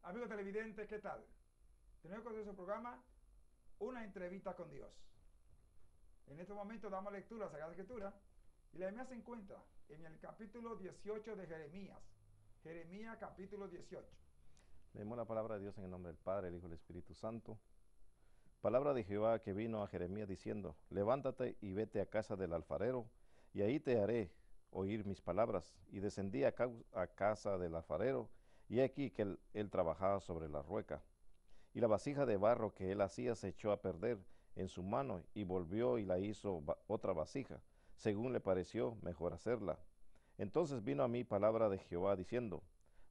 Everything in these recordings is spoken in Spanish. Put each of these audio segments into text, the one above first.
Amigos televidentes, ¿qué tal? Tenemos con su programa Una entrevista con Dios. En este momento damos lectura a la Sagrada Escritura y la Biblia se encuentra en el capítulo 18 de Jeremías. Jeremías capítulo 18. Leemos la palabra de Dios en el nombre del Padre, el Hijo y el Espíritu Santo. Palabra de Jehová que vino a Jeremías diciendo: levántate y vete a casa del alfarero, y ahí te haré oír mis palabras. Y descendí a casa del alfarero, y he aquí que él trabajaba sobre la rueca. Y la vasija de barro que él hacía se echó a perder en su mano, y volvió y la hizo otra vasija, según le pareció mejor hacerla. Entonces vino a mí palabra de Jehová diciendo: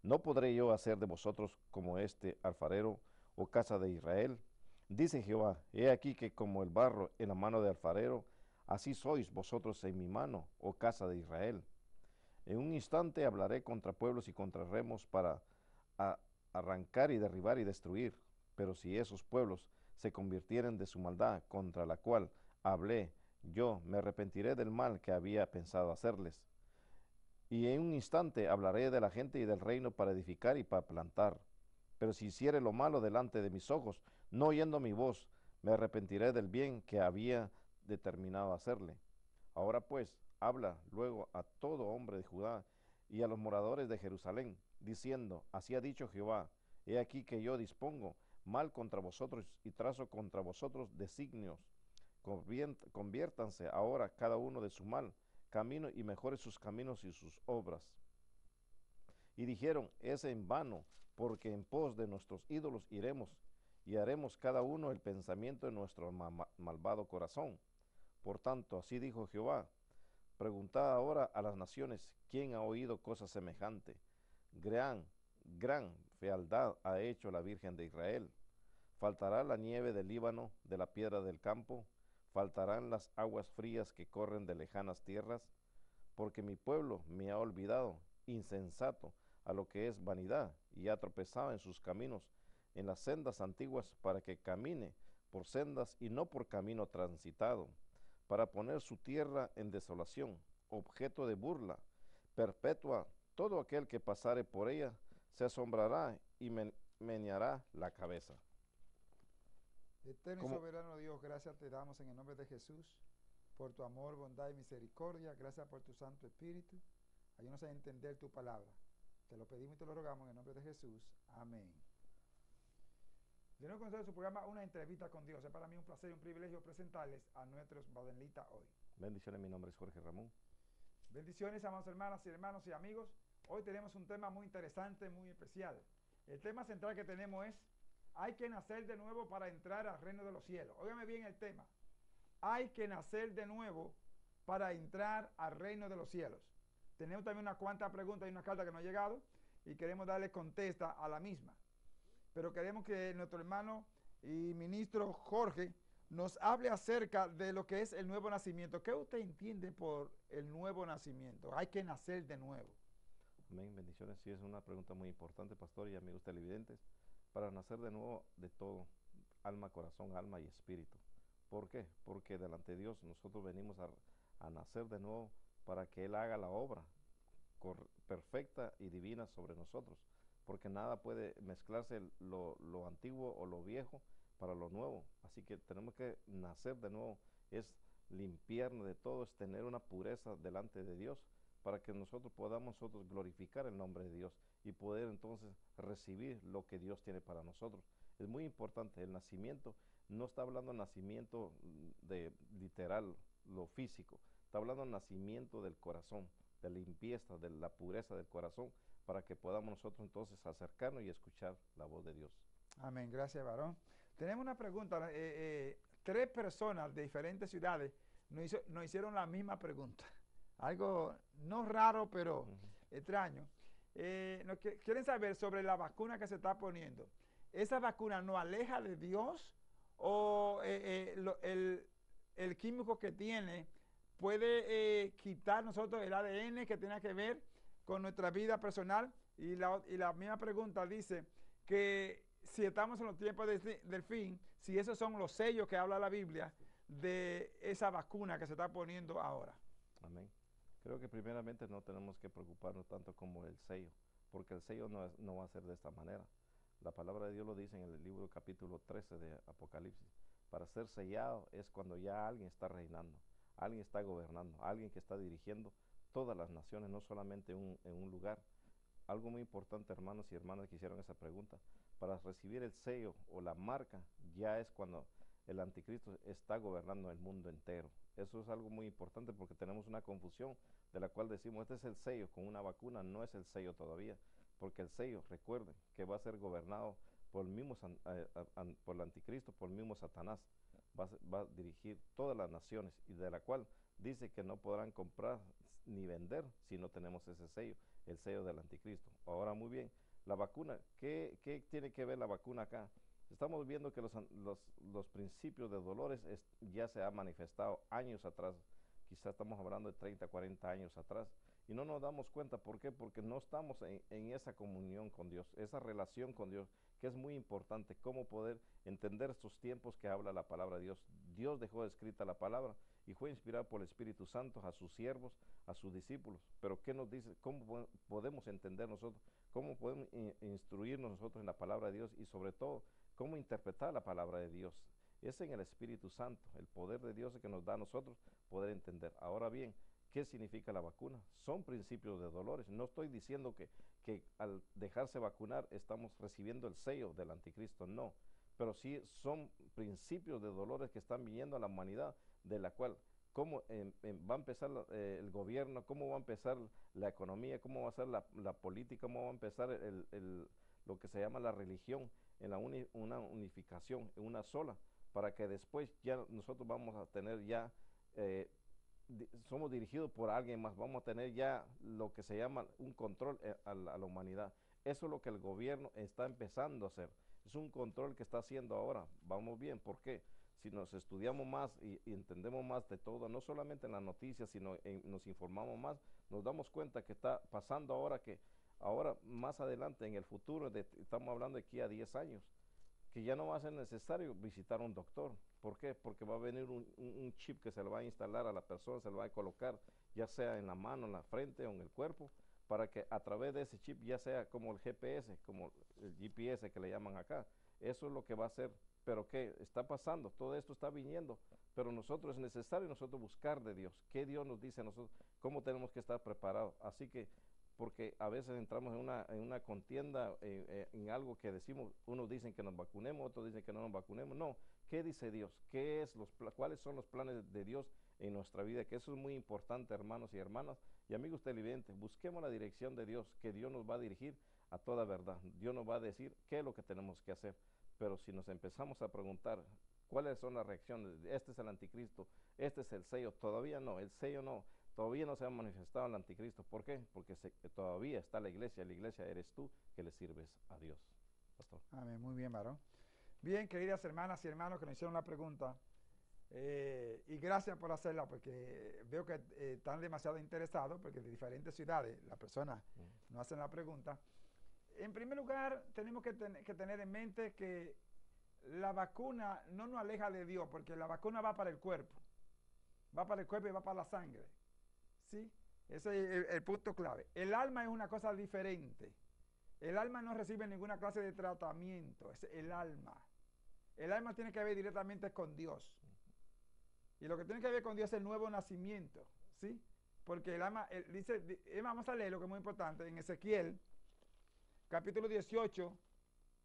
¿no podré yo hacer de vosotros como este alfarero, oh casa de Israel? Dice Jehová: he aquí que como el barro en la mano de alfarero, así sois vosotros en mi mano, oh casa de Israel. En un instante hablaré contra pueblos y contra remos para arrancar y derribar y destruir. Pero si esos pueblos se convirtieren de su maldad contra la cual hablé, yo me arrepentiré del mal que había pensado hacerles. Y en un instante hablaré de la gente y del reino para edificar y para plantar. Pero si hiciere lo malo delante de mis ojos, no oyendo mi voz, me arrepentiré del bien que había determinado hacerle. Ahora pues, habla luego a todo hombre de Judá y a los moradores de Jerusalén, diciendo: así ha dicho Jehová: he aquí que yo dispongo mal contra vosotros y trazo contra vosotros designios. Conviértanse ahora cada uno de su mal camino y mejore sus caminos y sus obras. Y dijeron: es en vano, porque en pos de nuestros ídolos iremos, y haremos cada uno el pensamiento de nuestro malvado corazón. Por tanto, así dijo Jehová: preguntad ahora a las naciones, ¿quién ha oído cosa semejante? Gran fealdad ha hecho la Virgen de Israel. ¿Faltará la nieve del Líbano, de la piedra del campo? ¿Faltarán las aguas frías que corren de lejanas tierras? Porque mi pueblo me ha olvidado, insensato, a lo que es vanidad, y ha tropezado en sus caminos, en las sendas antiguas, para que camine por sendas y no por camino transitado, para poner su tierra en desolación, objeto de burla perpetua. Todo aquel que pasare por ella se asombrará y meneará la cabeza. Eterno y Como, soberano Dios, gracias te damos en el nombre de Jesús por tu amor, bondad y misericordia. Gracias por tu Santo Espíritu. Ayúdanos a entender tu palabra. Te lo pedimos y te lo rogamos en el nombre de Jesús. Amén. De nuevo con su programa Una entrevista con Dios. Es para mí un placer y un privilegio presentarles a nuestros badenlitas hoy. bendiciones, mi nombre es Jorge Ramón. Bendiciones, amados hermanas y hermanos y amigos. Hoy tenemos un tema muy interesante, muy especial. El tema central que tenemos es: hay que nacer de nuevo para entrar al reino de los cielos. Óigame bien el tema. Hay que nacer de nuevo para entrar al reino de los cielos. Tenemos también unas cuantas preguntas y una carta que nos ha llegado y queremos darle contesta a la misma. Pero queremos que nuestro hermano y ministro Jorge nos hable acerca de lo que es el nuevo nacimiento. ¿Qué usted entiende por el nuevo nacimiento? Hay que nacer de nuevo. Amén, bendiciones. Sí, es una pregunta muy importante, pastor y amigos televidentes. Para nacer de nuevo de todo, alma, corazón, alma y espíritu. ¿Por qué? Porque delante de Dios nosotros venimos a nacer de nuevo para que Él haga la obra perfecta y divina sobre nosotros. Porque nada puede mezclarse lo antiguo o lo viejo para lo nuevo. Así que tenemos que nacer de nuevo. Es limpiarnos de todo, es tener una pureza delante de Dios, para que nosotros podamos glorificar el nombre de Dios y poder entonces recibir lo que Dios tiene para nosotros. Es muy importante, el nacimiento no está hablando de nacimiento de literal, lo físico, está hablando de nacimiento del corazón, de la limpieza, de la pureza del corazón, para que podamos nosotros entonces acercarnos y escuchar la voz de Dios. Amén, gracias, varón. Tenemos una pregunta. Tres personas de diferentes ciudades nos hicieron la misma pregunta. Algo no raro, pero extraño. Quieren saber sobre la vacuna que se está poniendo. ¿Esa vacuna nos aleja de Dios o el químico que tiene puede quitar nosotros el ADN que tiene que ver con nuestra vida personal? Y la misma pregunta dice que si estamos en los tiempos del fin, si esos son los sellos que habla la Biblia de esa vacuna que se está poniendo ahora. Amén. Creo que primeramente no tenemos que preocuparnos tanto como el sello, porque el sello no va a ser de esta manera. La palabra de Dios lo dice en el libro capítulo 13 de Apocalipsis. Para ser sellado es cuando ya alguien está reinando, alguien está gobernando, alguien que está dirigiendo todas las naciones, no solamente en un lugar. Algo muy importante, hermanos y hermanas que hicieron esa pregunta, para recibir el sello o la marca ya es cuando el anticristo está gobernando el mundo entero. Eso es algo muy importante porque tenemos una confusión de la cual decimos, este es el sello con una vacuna, no es el sello todavía, porque el sello, recuerden, que va a ser gobernado por el mismo por el anticristo, por el mismo Satanás, va a dirigir todas las naciones y de la cual dice que no podrán comprar ni vender si no tenemos ese sello, el sello del anticristo. Ahora muy bien, la vacuna, ¿qué tiene que ver la vacuna acá? Estamos viendo que los principios de dolores ya se han manifestado años atrás, quizás estamos hablando de 30, 40 años atrás, y no nos damos cuenta. ¿Por qué? Porque no estamos en esa comunión con Dios, esa relación con Dios, que es muy importante, cómo poder entender estos tiempos que habla la palabra de Dios. Dios dejó escrita la palabra y fue inspirada por el Espíritu Santo a sus siervos, a sus discípulos. Pero ¿qué nos dice? ¿Cómo podemos entender nosotros? ¿Cómo podemos instruirnos nosotros en la palabra de Dios? Y sobre todo, ¿cómo interpretar la palabra de Dios? Es en el Espíritu Santo, el poder de Dios que nos da a nosotros poder entender. Ahora bien, ¿qué significa la vacuna? Son principios de dolores. No estoy diciendo que al dejarse vacunar estamos recibiendo el sello del anticristo, no. Pero sí son principios de dolores que están viniendo a la humanidad, de la cual cómo va a empezar el gobierno, cómo va a empezar la economía, cómo va a ser la política, cómo va a empezar lo que se llama la religión, en una unificación, en una sola, para que después ya nosotros vamos a tener ya, somos dirigidos por alguien más, vamos a tener ya lo que se llama un control a la humanidad. Eso es lo que el gobierno está empezando a hacer. Es un control que está haciendo ahora. Vamos bien, ¿por qué? Si nos estudiamos más y entendemos más de todo, no solamente en las noticias, sino nos informamos más, nos damos cuenta que está pasando ahora, que ahora más adelante en el futuro, estamos hablando de aquí a 10 años, que ya no va a ser necesario visitar a un doctor. ¿Por qué? Porque va a venir un chip que se le va a instalar a la persona, se le va a colocar ya sea en la mano, en la frente o en el cuerpo, para que a través de ese chip, ya sea como el GPS, como el GPS que le llaman acá, eso es lo que va a hacer. Pero ¿qué está pasando? Todo esto está viniendo, pero nosotros es necesario nosotros buscar de Dios. ¿Qué Dios nos dice a nosotros? ¿Cómo tenemos que estar preparados? Así que, porque a veces entramos en una contienda, en algo que decimos, unos dicen que nos vacunemos, otros dicen que no nos vacunemos. No, ¿qué dice Dios? ¿Cuáles son los planes de Dios en nuestra vida? Que eso es muy importante, hermanos y hermanas. Y amigos televidentes, busquemos la dirección de Dios, que Dios nos va a dirigir a toda verdad. Dios nos va a decir qué es lo que tenemos que hacer. Pero si nos empezamos a preguntar cuáles son las reacciones, este es el anticristo, este es el sello, todavía no, el sello no, todavía no se ha manifestado el anticristo. ¿Por qué? Porque todavía está la iglesia eres tú que le sirves a Dios. Pastor. Amén, muy bien, varón. Bien, queridas hermanas y hermanos que nos hicieron la pregunta, y gracias por hacerla, porque veo que están demasiado interesados, porque de diferentes ciudades las personas nos hacen la pregunta. En primer lugar, tenemos que tener en mente que la vacuna no nos aleja de Dios, porque la vacuna va para el cuerpo. Va para el cuerpo y va para la sangre. ¿Sí? Ese es el punto clave. El alma es una cosa diferente. El alma no recibe ninguna clase de tratamiento. Es el alma. El alma tiene que ver directamente con Dios. Y lo que tiene que ver con Dios es el nuevo nacimiento. ¿Sí? Porque el alma, dice, vamos a leer lo que es muy importante, en Ezequiel, capítulo 18,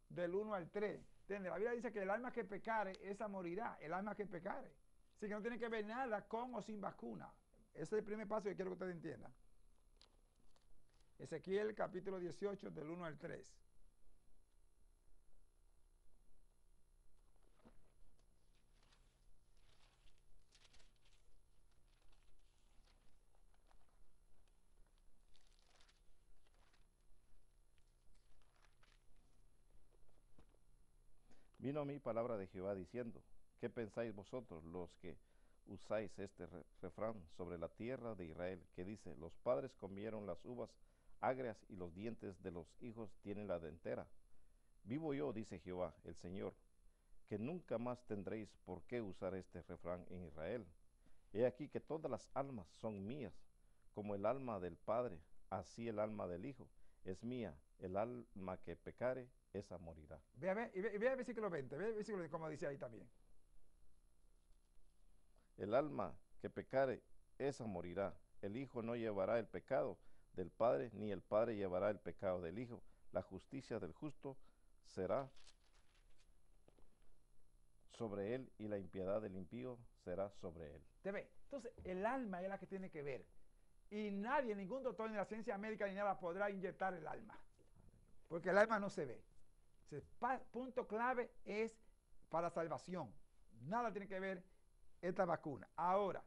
del 1 al 3. ¿Entiendes? La Biblia dice que el alma que pecare, esa morirá. El alma que pecare. Así que no tiene que ver nada con o sin vacuna. Ese es el primer paso que quiero que ustedes entiendan. Ezequiel capítulo 18 del 1 al 3. Vino a mí palabra de Jehová diciendo, ¿qué pensáis vosotros los que usáis este refrán sobre la tierra de Israel, que dice, los padres comieron las uvas agrias y los dientes de los hijos tienen la dentera? Vivo yo, dice Jehová, el Señor, que nunca más tendréis por qué usar este refrán en Israel. He aquí que todas las almas son mías, como el alma del Padre, así el alma del Hijo, es mía. El alma que pecare, esa morirá. Ve a ver, y ve el versículo 20, ve el versículo 20, como dice ahí también. El alma que pecare, esa morirá. El Hijo no llevará el pecado del Padre, ni el Padre llevará el pecado del Hijo. La justicia del justo será sobre él, y la impiedad del impío será sobre él. ¿Te ve? Entonces, el alma es la que tiene que ver. Y nadie, ningún doctor ni la ciencia médica ni nada podrá inyectar el alma. Porque el alma no se ve. Punto clave es para salvación. Nada tiene que ver esta vacuna. Ahora,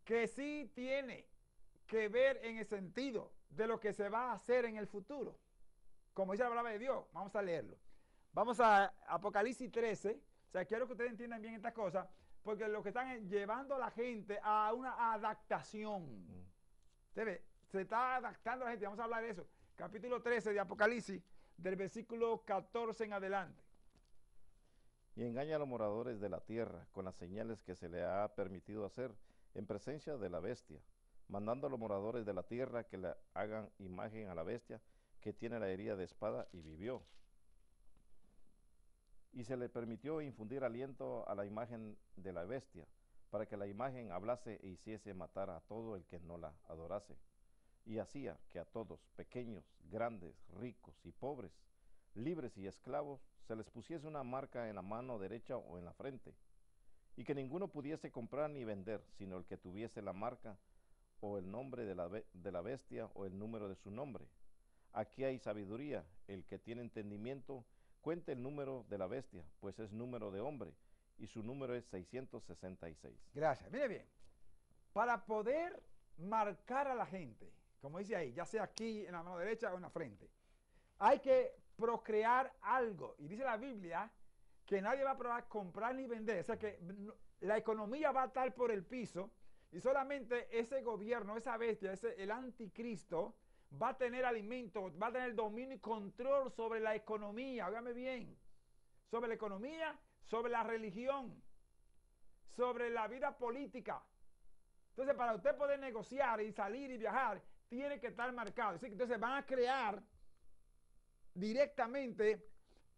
que sí tiene que ver en el sentido de lo que se va a hacer en el futuro. Como dice la palabra de Dios, vamos a leerlo. Vamos a Apocalipsis 13. O sea, quiero que ustedes entiendan bien estas cosas, porque lo que están es llevando a la gente a una adaptación. Se está adaptando a la gente. Vamos a hablar de eso. Capítulo 13 de Apocalipsis, del versículo 14 en adelante. Y engaña a los moradores de la tierra con las señales que se le ha permitido hacer en presencia de la bestia, mandando a los moradores de la tierra que le hagan imagen a la bestia que tiene la herida de espada y vivió. Y se le permitió infundir aliento a la imagen de la bestia, para que la imagen hablase e hiciese matar a todo el que no la adorase. Y hacía que a todos, pequeños, grandes, ricos y pobres, libres y esclavos, se les pusiese una marca en la mano derecha o en la frente, y que ninguno pudiese comprar ni vender, sino el que tuviese la marca o el nombre de la bestia o el número de su nombre. Aquí hay sabiduría. El que tiene entendimiento, cuente el número de la bestia, pues es número de hombre, y su número es 666. Gracias. Mire bien, para poder marcar a la gente, como dice ahí, ya sea aquí en la mano derecha o en la frente, hay que procrear algo. Y dice la Biblia que nadie va a probar comprar ni vender. O sea que la economía va a estar por el piso y solamente ese gobierno, esa bestia, el anticristo, va a tener alimento, va a tener dominio y control sobre la economía. Óigame bien. Sobre la economía, sobre la religión, sobre la vida política. Entonces, para usted poder negociar y salir y viajar, tiene que estar marcado. Así que entonces van a crear directamente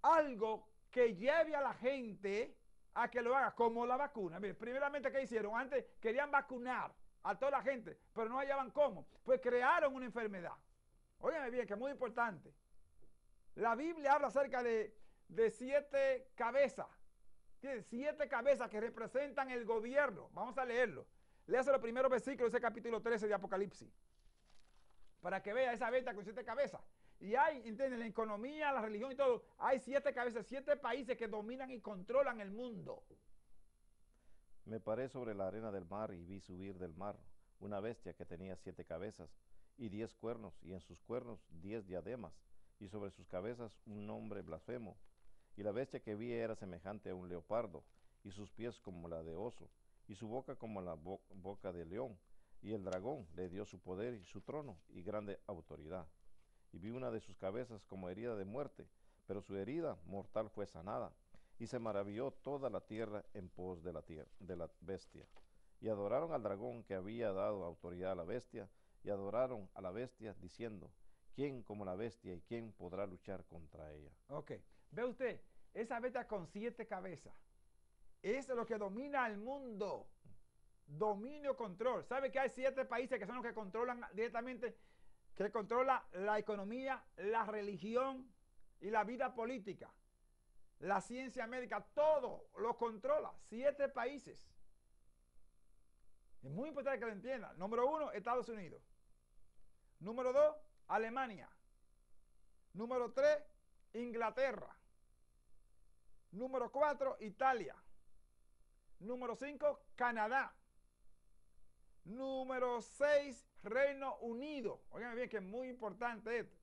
algo que lleve a la gente a que lo haga, como la vacuna. Mire, primeramente, ¿qué hicieron? Antes querían vacunar a toda la gente, pero no hallaban cómo. Pues crearon una enfermedad. Óigame bien, que es muy importante. La Biblia habla acerca de 7 cabezas. Tiene 7 cabezas que representan el gobierno. Vamos a leerlo. Léase los primeros versículos de ese capítulo 13 de Apocalipsis, para que vea esa bestia con 7 cabezas. Y hay, ¿entienden? La economía, la religión y todo, hay 7 cabezas, 7 países que dominan y controlan el mundo. Me paré sobre la arena del mar y vi subir del mar una bestia que tenía 7 cabezas y 10 cuernos, y en sus cuernos 10 diademas, y sobre sus cabezas un nombre blasfemo. Y la bestia que vi era semejante a un leopardo, y sus pies como la de oso, y su boca como la boca de león. Y el dragón le dio su poder y su trono y grande autoridad. Y vi una de sus cabezas como herida de muerte, pero su herida mortal fue sanada. Y se maravilló toda la tierra en pos de la bestia. Y adoraron al dragón que había dado autoridad a la bestia, y adoraron a la bestia diciendo: ¿quién como la bestia y quién podrá luchar contra ella? Ok, ve usted, esa bestia con 7 cabezas, es lo que domina el mundo. Dominio, control. ¿Sabe que hay 7 países que son los que controlan directamente, que controlan la economía, la religión y la vida política? La ciencia médica, todo lo controla. 7 países. Es muy importante que lo entiendan. Número 1, Estados Unidos. Número 2, Alemania. Número 3, Inglaterra. Número 4, Italia. Número 5, Canadá. Número 6, Reino Unido. Oigan bien que es muy importante esto.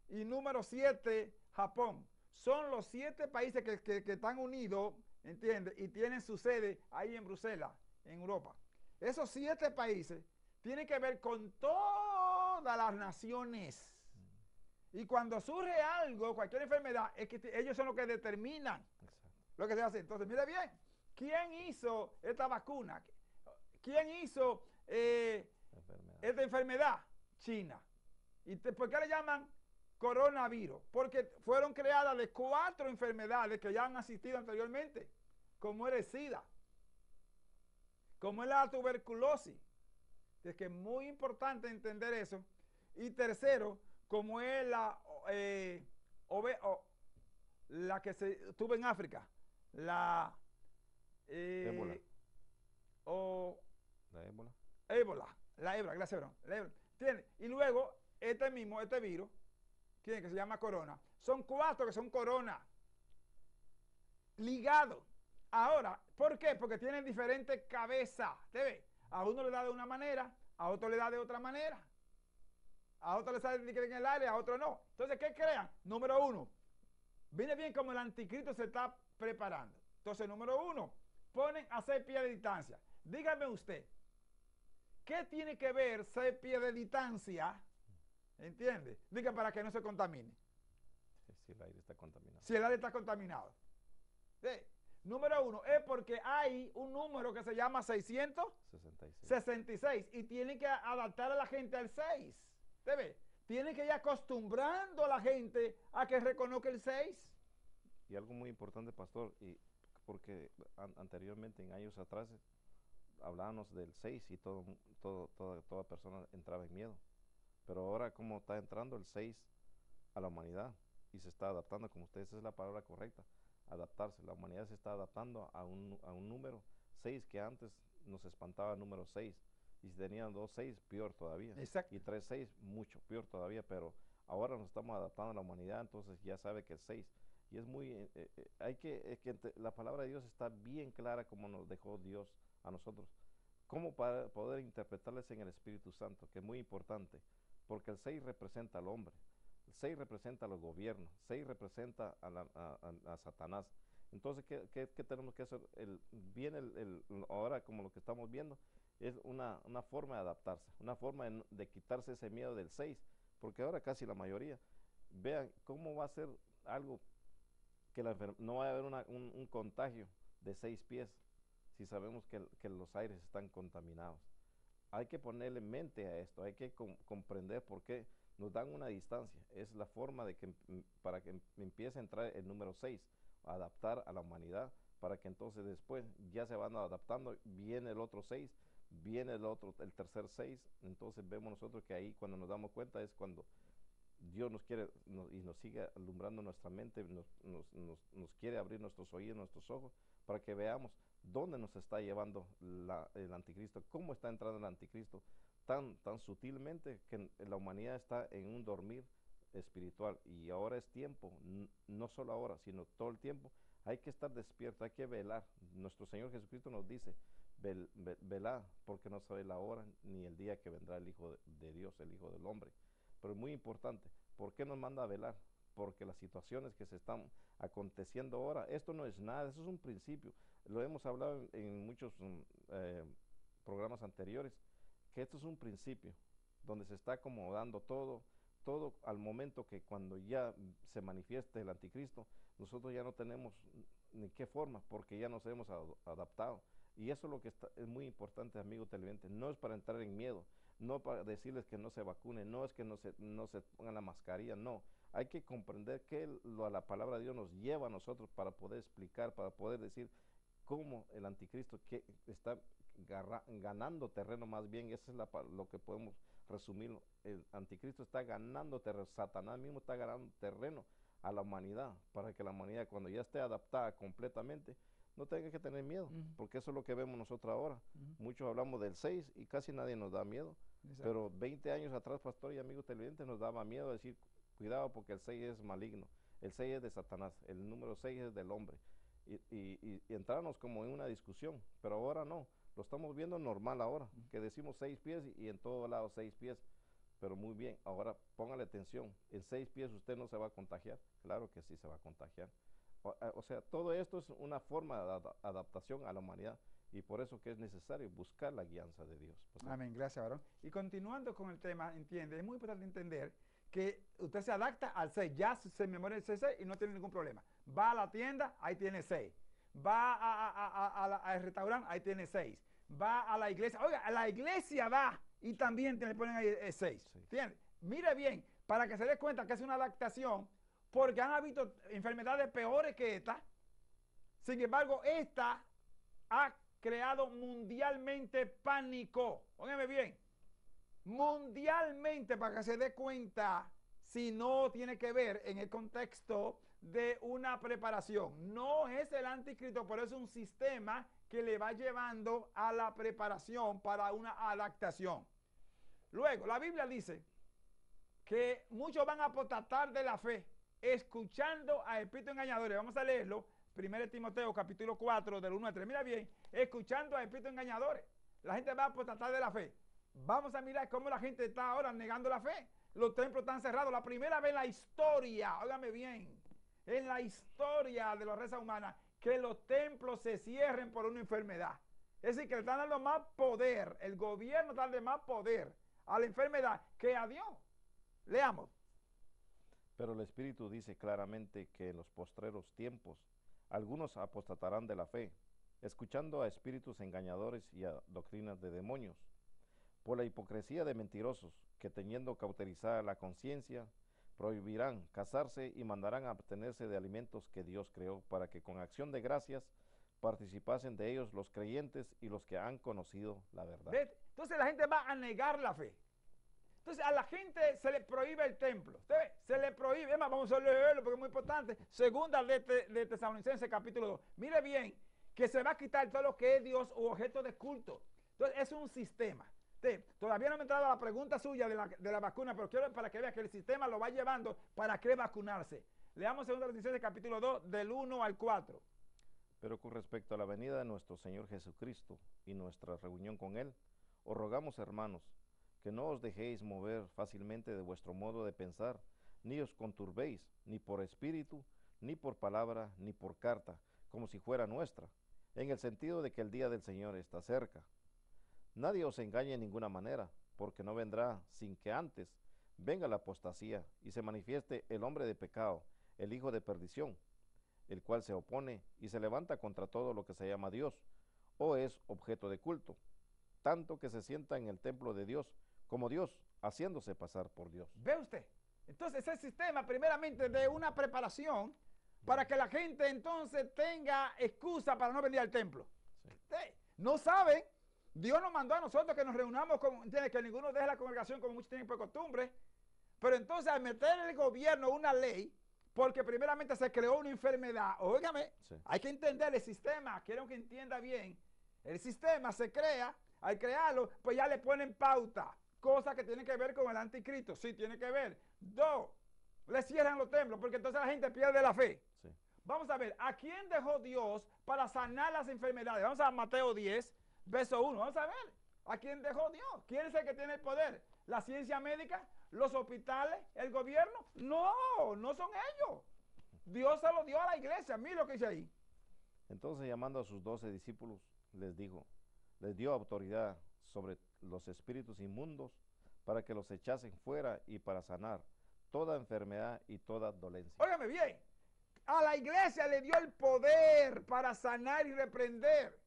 Y número 7, Japón. Son los 7 países que están unidos, ¿entiendes? Y tienen su sede ahí en Bruselas, en Europa. Esos 7 países tienen que ver con todas las naciones. Y cuando surge algo, cualquier enfermedad, es que ellos son los que determinan lo que se hace. Entonces, mire bien, ¿quién hizo esta vacuna? ¿Quién hizo esta enfermedad? China. ¿Por qué le llaman coronavirus? Porque fueron creadas de 4 enfermedades que ya han existido anteriormente, como es el SIDA, como es la tuberculosis. Es que es muy importante entender eso. Y tercero, como es la que se tuvo en África, la Ébola. La ébola, gracias, ¿entiendes? Y luego, este virus, que se llama corona, son 4 que son corona, ligados. Ahora, ¿por qué? Porque tienen diferentes cabezas, ¿te ves? A uno le da de una manera, a otro le da de otra manera. A otro le sale en el aire, a otro no. Entonces, ¿qué crean? Número 1, viene bien como el anticristo se está preparando. Entonces, número 1, ponen a 6 pies de distancia. Dígame usted, ¿qué tiene que ver 6 pies de distancia? ¿Entiende? Diga para que no se contamine. Si el aire está contaminado. Si el aire está contaminado. ¿Sí? Número 1, es porque hay un número que se llama 666 y tiene que adaptar a la gente al 6. ¿Te ve? Tiene que ir acostumbrando a la gente a que reconozca el 6. Y algo muy importante, pastor, porque anteriormente, en años atrás, hablábamos del 6 y toda persona entraba en miedo. Pero ahora, como está entrando el 6 a la humanidad y se está adaptando, como ustedes, esa es la palabra correcta, adaptarse. La humanidad se está adaptando a un número 6 que antes nos espantaba el número 6. Y si tenían 2 6, peor todavía. Exacto. Y 3 6, mucho peor todavía. Pero ahora nos estamos adaptando a la humanidad, entonces ya sabe que el 6. Y es muy, la palabra de Dios está bien clara como nos dejó Dios a nosotros. ¿Cómo para poder interpretarles en el Espíritu Santo? Que es muy importante, porque el 6 representa al hombre, el 6 representa a los gobiernos, el 6 representa a Satanás. Entonces, ¿qué tenemos que hacer? Ahora, como lo que estamos viendo, es una forma de adaptarse, una forma de quitarse ese miedo del 6, porque ahora casi la mayoría, vean cómo va a ser algo que no va a haber un contagio de 6 pies si sabemos que los aires están contaminados. Hay que ponerle mente a esto, hay que comprender por qué nos dan una distancia. Es la forma para que empiece a entrar el número 6, adaptar a la humanidad, para que entonces después ya se van adaptando, viene el otro 6, viene el tercer 6, entonces vemos nosotros que ahí cuando nos damos cuenta es cuando Dios nos quiere y nos sigue alumbrando nuestra mente, nos quiere abrir nuestros oídos, nuestros ojos, para que veamos dónde nos está llevando el anticristo, cómo está entrando el anticristo, tan sutilmente que la humanidad está en un dormir espiritual. Y ahora es tiempo, no solo ahora, sino todo el tiempo, hay que estar despierto, hay que velar. Nuestro Señor Jesucristo nos dice, velad, porque no sabe la hora ni el día que vendrá el Hijo de Dios, el Hijo del Hombre. Pero es muy importante, ¿por qué nos manda a velar? Porque las situaciones que se están aconteciendo ahora, esto no es nada, eso es un principio. Lo hemos hablado en muchos programas anteriores, que esto es un principio, donde se está acomodando todo al momento que cuando ya se manifieste el anticristo, nosotros ya no tenemos ni qué forma, porque ya nos hemos adaptado. Y eso es lo que es muy importante, amigo televidente, no es para entrar en miedo, no para decirles que no se vacunen, no es que no se pongan la mascarilla, no. Hay que comprender que la palabra de Dios nos lleva a nosotros para poder explicar, para poder decir cómo el anticristo que está ganando terreno, más bien, eso es lo que podemos resumirlo. El anticristo está ganando terreno, Satanás mismo está ganando terreno a la humanidad, para que la humanidad, cuando ya esté adaptada completamente, no tenga que tener miedo, porque eso es lo que vemos nosotros ahora. Muchos hablamos del 6 y casi nadie nos da miedo. Exacto. Pero 20 años atrás, pastor y amigo televidente, nos daba miedo decir, cuidado porque el 6 es maligno, el 6 es de Satanás, el número 6 es del hombre. Y entrarnos como en una discusión, pero ahora no, lo estamos viendo normal ahora, que decimos 6 pies y en todo lado 6 pies. Pero muy bien, ahora póngale atención, en 6 pies usted no se va a contagiar, claro que sí se va a contagiar. O sea, todo esto es una forma de adaptación a la humanidad, y por eso que es necesario buscar la guianza de Dios. Amén, gracias, varón. Y continuando con el tema, entiende, es muy importante entender que usted se adapta al 6, ya se memoria el 6 y no tiene ningún problema. Va a la tienda, ahí tiene 6. Va al restaurante, ahí tiene 6. Va a la iglesia, oiga, a la iglesia va y también le ponen ahí 6. ¿Entiendes? Mire bien, para que se dé cuenta que es una adaptación, porque han habido enfermedades peores que esta. Sin embargo, esta ha creado mundialmente pánico. Óigame bien, mundialmente, para que se dé cuenta si no tiene que ver en el contexto de una preparación. No es el anticristo, pero es un sistema que le va llevando a la preparación para una adaptación. Luego, la Biblia dice que muchos van a apostatar de la fe, escuchando a espíritus engañadores. Vamos a leerlo, 1 Timoteo capítulo 4, del 1 al 3. Mira bien, escuchando a espíritus engañadores. La gente va a apostatar de la fe. Vamos a mirar cómo la gente está ahora negando la fe. Los templos están cerrados. La primera vez en la historia, óigame bien, en la historia de la raza humana, que los templos se cierren por una enfermedad. Es decir, que le están dando más poder, el gobierno está dando más poder a la enfermedad que a Dios. Leamos. Pero el Espíritu dice claramente que en los postreros tiempos algunos apostatarán de la fe, escuchando a espíritus engañadores y a doctrinas de demonios, por la hipocresía de mentirosos, que teniendo cauterizada la conciencia, prohibirán casarse y mandarán a abstenerse de alimentos que Dios creó, para que con acción de gracias participasen de ellos los creyentes y los que han conocido la verdad. ¿Ves? Entonces la gente va a negar la fe. Entonces a la gente se le prohíbe el templo. ¿Usted ve? Se le prohíbe. Es más, vamos a leerlo porque es muy importante. Segunda de Tesalonicenses capítulo 2. Mire bien que se va a quitar todo lo que es Dios u objeto de culto. Entonces es un sistema. Todavía no me he entrado a la pregunta suya de la vacuna, pero quiero para que vea que el sistema lo va llevando para qué vacunarse. Leamos 2 Tesalonicenses capítulo 2 del 1 al 4. Pero con respecto a la venida de nuestro Señor Jesucristo y nuestra reunión con Él, os rogamos, hermanos, que no os dejéis mover fácilmente de vuestro modo de pensar, ni os conturbéis, ni por espíritu, ni por palabra, ni por carta, como si fuera nuestra, en el sentido de que el día del Señor está cerca. Nadie os engañe en ninguna manera, porque no vendrá sin que antes venga la apostasía y se manifieste el hombre de pecado, el hijo de perdición, el cual se opone y se levanta contra todo lo que se llama Dios, o es objeto de culto, tanto que se sienta en el templo de Dios, como Dios, haciéndose pasar por Dios. ¿Ve usted? Entonces ese sistema primeramente de una preparación para que la gente entonces tenga excusa para no venir al templo. Sí. No saben, Dios nos mandó a nosotros que nos reunamos, que ninguno deje la congregación como muchos tienen por costumbre, pero entonces al meter el gobierno una ley, porque primeramente se creó una enfermedad, óigame, sí, hay que entender el sistema, quiero que entienda bien, el sistema se crea, al crearlo, pues ya le ponen pauta. Cosas que tienen que ver con el anticristo. Sí, tiene que ver. 2, le cierran los templos porque entonces la gente pierde la fe. Sí. Vamos a ver, ¿a quién dejó Dios para sanar las enfermedades? Vamos a Mateo 10, verso 1. Vamos a ver, ¿a quién dejó Dios? ¿Quién es el que tiene el poder? ¿La ciencia médica? ¿Los hospitales? ¿El gobierno? No, no son ellos. Dios se lo dio a la iglesia. Mira lo que dice ahí. Entonces, llamando a sus 12 discípulos, les dijo, les dio autoridad sobre los espíritus inmundos para que los echasen fuera y para sanar toda enfermedad y toda dolencia. Óigame bien, a la iglesia le dio el poder para sanar y reprender.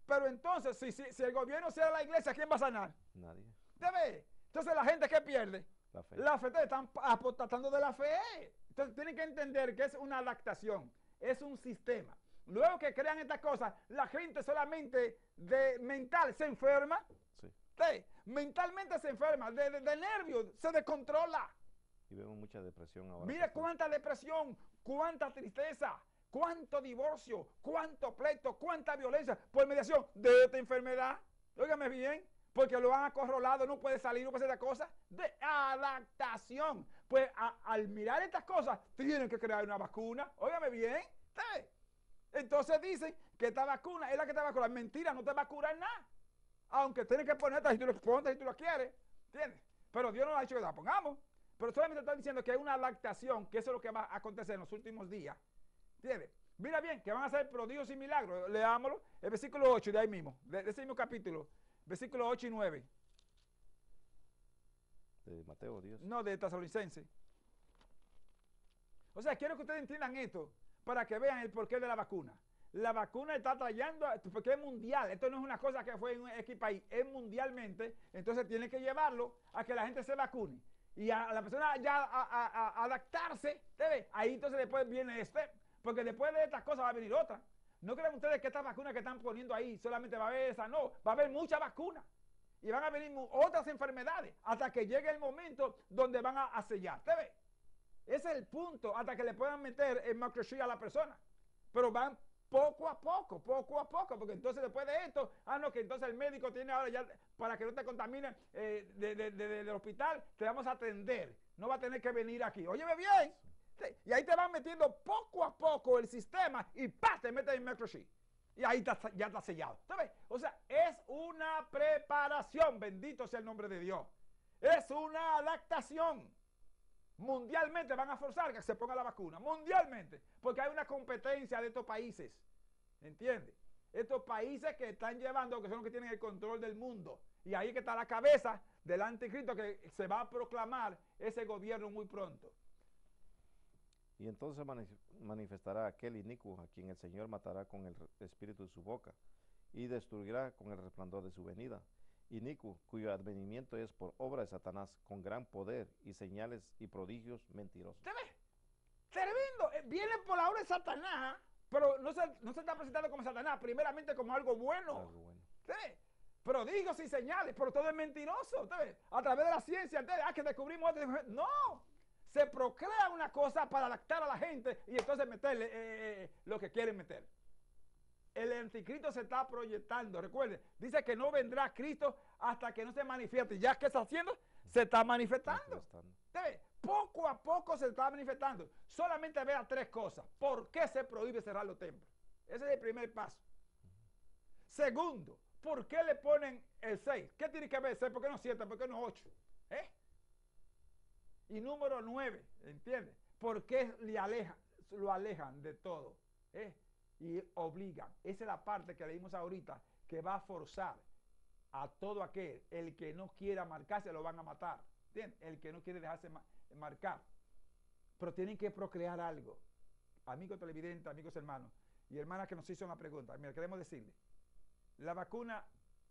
Pero entonces, si el gobierno cierra la iglesia, ¿quién va a sanar? Nadie. ¿Debe? Entonces la gente, ¿qué pierde? La fe. La fe, están apostatando de la fe. Entonces tienen que entender que es una adaptación, es un sistema. Luego que crean estas cosas, la gente solamente de mental se enferma. Sí. Sí, mentalmente se enferma, de nervios, se descontrola. Y vemos mucha depresión ahora. Mire cuánta depresión, cuánta tristeza, cuánto divorcio, cuánto pleito, cuánta violencia por mediación de esta enfermedad. Óigame bien, porque lo han acorralado, no puede salir, no puede hacer la cosa de adaptación. Pues al mirar estas cosas, tienen que crear una vacuna. Óigame bien, ¿sí? Entonces dicen que esta vacuna es la que te va a curar. Mentira, no te va a curar nada. Aunque tienes que ponerte, si tú lo pones, si tú lo quieres. ¿Entiendes? Pero Dios nos ha dicho que la pongamos. Pero solamente están diciendo que hay una adaptación, que eso es lo que va a acontecer en los últimos días. ¿Entiendes? Mira bien, que van a ser prodigios y milagros. Leámoslo. El versículo 8 de ahí mismo, de ese mismo capítulo. Versículos 8 y 9. De Mateo 10. No, de Tesalonicenses. O sea, quiero que ustedes entiendan esto para que vean el porqué de la vacuna. La vacuna está trayendo, porque es mundial, esto no es una cosa que fue en un X país, es mundialmente, entonces tiene que llevarlo a que la gente se vacune. y a la persona ya a adaptarse, ¿ve? Ahí entonces después viene porque después de estas cosas va a venir otra. No crean ustedes que estas vacunas que están poniendo ahí solamente va a haber esa, no, va a haber muchas vacunas. Y van a venir otras enfermedades hasta que llegue el momento donde van a sellar. ¿Te ve? Ese es el punto, hasta que le puedan meter el microchip a la persona. Pero van poco a poco, porque entonces después de esto, no, que entonces el médico tiene ahora ya, para que no te contaminen del hospital, te vamos a atender. No va a tener que venir aquí. Óyeme bien. Y ahí te van metiendo poco a poco el sistema y ¡pah! Te meten el microchip. Y ahí ya está sellado. ¿Sabes? O sea, es una preparación, bendito sea el nombre de Dios. Es una adaptación. Mundialmente van a forzar que se ponga la vacuna. Mundialmente. Porque hay una competencia de estos países. ¿Entiendes? Estos países que están llevando, que son los que tienen el control del mundo. Y ahí que está la cabeza del anticristo que se va a proclamar ese gobierno muy pronto. Y entonces manifestará aquel inicuo a quien el Señor matará con el espíritu de su boca y destruirá con el resplandor de su venida. Inicuo, cuyo advenimiento es por obra de Satanás, con gran poder y señales y prodigios mentirosos. ¿Se ve? Tremendo. Viene por la obra de Satanás, pero no se está presentando como Satanás, primeramente como algo bueno. Algo bueno. ¿Se ve? Prodigios y señales, pero todo es mentiroso. ¿Se ve? A través de la ciencia, que descubrimos esto. No. Se procrea una cosa para adaptar a la gente y entonces meterle lo que quieren meter. El anticristo se está proyectando. Recuerden, dice que no vendrá Cristo hasta que no se manifieste. ¿Ya qué está haciendo? Se está manifestando. Poco a poco se está manifestando. Solamente vea tres cosas. ¿Por qué se prohíbe cerrar los templos? Ese es el primer paso. Segundo, ¿por qué le ponen el 6? ¿Qué tiene que ver el 6? ¿Por qué no 7? ¿Por qué no 8? Y número 9, ¿entiendes? ¿Por qué lo alejan de todo? Y obligan. Esa es la parte que leímos ahorita, que va a forzar a todo aquel, el que no quiera marcarse, lo van a matar. ¿Entiendes? El que no quiere dejarse marcar. Pero tienen que procrear algo. Amigos televidentes, amigos hermanos y hermanas que nos hizo una pregunta. Mira, queremos decirle, la vacuna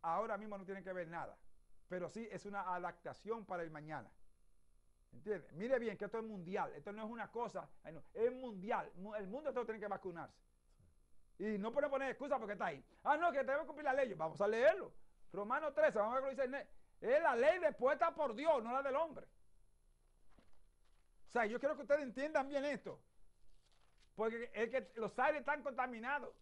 ahora mismo no tiene que ver nada, pero sí es una adaptación para el mañana. ¿Entiendes? Mire bien que esto es mundial, esto no es una cosa, no, es mundial, el mundo todo tiene que vacunarse. Y no puede poner excusa porque está ahí. No, que tenemos que cumplir la ley, vamos a leerlo. Romanos 13, vamos a ver lo que dice. Es la ley dispuesta por Dios, no la del hombre. O sea, yo quiero que ustedes entiendan bien esto. Porque es que los aires están contaminados.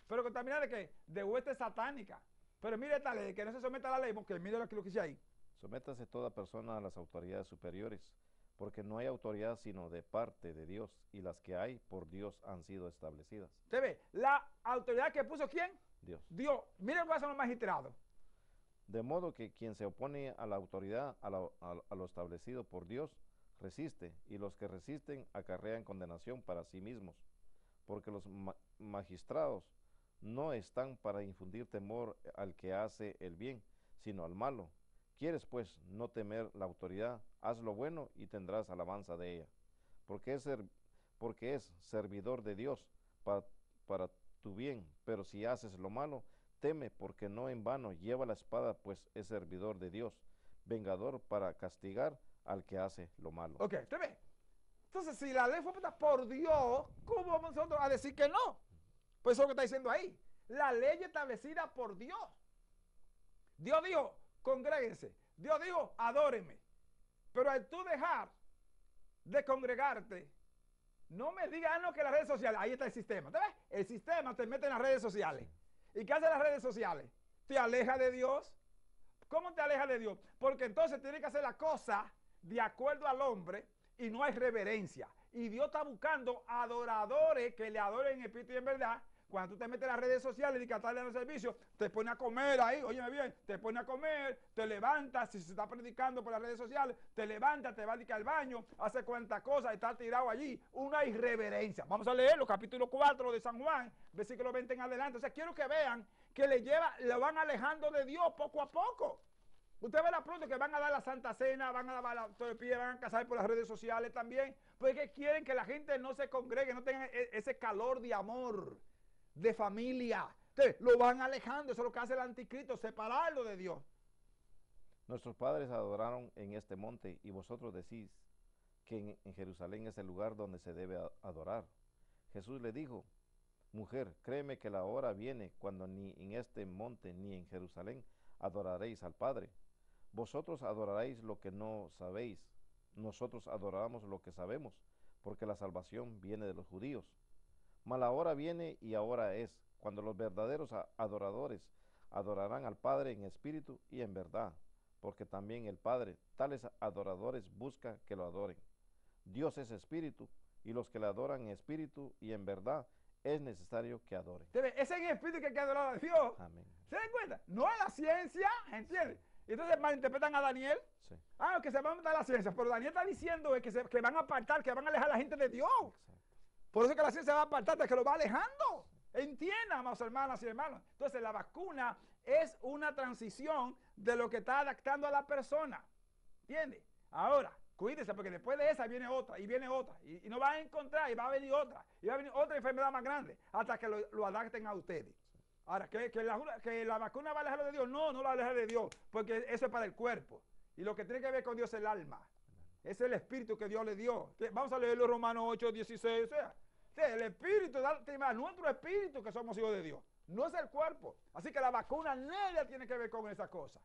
¿Pero contaminados de qué? De hueste satánica. Pero mire esta ley, que no se someta a la ley, porque mire lo que dice ahí. Sométase toda persona a las autoridades superiores, porque no hay autoridad sino de parte de Dios, y las que hay por Dios han sido establecidas. ¿Usted ve? La autoridad que puso ¿quién? Dios. Dios. Miren cuáles son los magistrados. De modo que quien se opone a la autoridad, a lo establecido por Dios, resiste, y los que resisten acarrean condenación para sí mismos, porque los magistrados no están para infundir temor al que hace el bien, sino al malo. ¿Quieres, pues, no temer la autoridad? Haz lo bueno y tendrás alabanza de ella, porque es servidor de Dios para tu bien. Pero si haces lo malo, teme, porque no en vano lleva la espada, pues es servidor de Dios, vengador para castigar al que hace lo malo. Ok, ¿usted ve? Entonces, si la ley fue puesta por Dios, ¿cómo vamos nosotros a decir que no? Pues eso es lo que está diciendo ahí. La ley establecida por Dios. Dios dijo, congréguense. Dios dijo, adórenme. Pero al tú dejar de congregarte, no me digas, no, que las redes sociales, ahí está el sistema. ¿Te ves? El sistema te mete en las redes sociales. ¿Y qué hacen las redes sociales? Te aleja de Dios. ¿Cómo te aleja de Dios? Porque entonces tiene que hacer la cosa de acuerdo al hombre y no hay reverencia. Y Dios está buscando adoradores que le adoren en espíritu y en verdad. Cuando tú te metes en las redes sociales y que estás dando servicio, te pones a comer ahí, óyeme bien, te pones a comer, te levantas, si se está predicando por las redes sociales, te levantas, te vas al baño, hace cuantas cosas, estás tirado allí, una irreverencia. Vamos a leerlo, capítulo 4 de San Juan, versículo 20 en adelante. O sea, quiero que vean que lo van alejando de Dios poco a poco. Usted verá pronto que van a dar la Santa Cena, van a dar la torpilla, van a casar por las redes sociales también, porque quieren que la gente no se congregue, no tengan ese calor de amor, de familia. Entonces, lo van alejando, eso es lo que hace el anticristo, separarlo de Dios. Nuestros padres adoraron en este monte y vosotros decís que en Jerusalén es el lugar donde se debe adorar. Jesús le dijo, mujer, créeme que la hora viene cuando ni en este monte ni en Jerusalén adoraréis al Padre. Vosotros adoraréis lo que no sabéis, nosotros adoramos lo que sabemos, porque la salvación viene de los judíos. Mas la hora viene y ahora es, cuando los verdaderos adoradores adorarán al Padre en espíritu y en verdad, porque también el Padre, tales adoradores, busca que lo adoren. Dios es espíritu, y los que le adoran en espíritu y en verdad, es necesario que adoren. Es en espíritu que hay que adorar a Dios. Amén. ¿Se dan cuenta? No es la ciencia, ¿entiendes? Entonces malinterpretan a Daniel. Sí. Que se van a meter a la ciencia, pero Daniel está diciendo que van a apartar, que van a alejar a la gente de Dios. Exacto. Por eso es que la ciencia va a apartar, de que lo va alejando. Entiendan, amados hermanas y hermanos. Entonces la vacuna es una transición de lo que está adaptando a la persona. ¿Entiendes? Ahora, cuídese, porque después de esa viene otra, y viene otra, y no va a encontrar, y va a venir otra, y va a venir otra enfermedad más grande, hasta que lo adapten a ustedes. Ahora, que la vacuna va a alejarlo de Dios, no la aleja de Dios, porque eso es para el cuerpo. Y lo que tiene que ver con Dios es el alma. Es el espíritu que Dios le dio. Vamos a leerlo Romanos 8, 16. O sea, el espíritu, nuestro espíritu que somos hijos de Dios. No es el cuerpo. Así que la vacuna nada tiene que ver con esa cosa.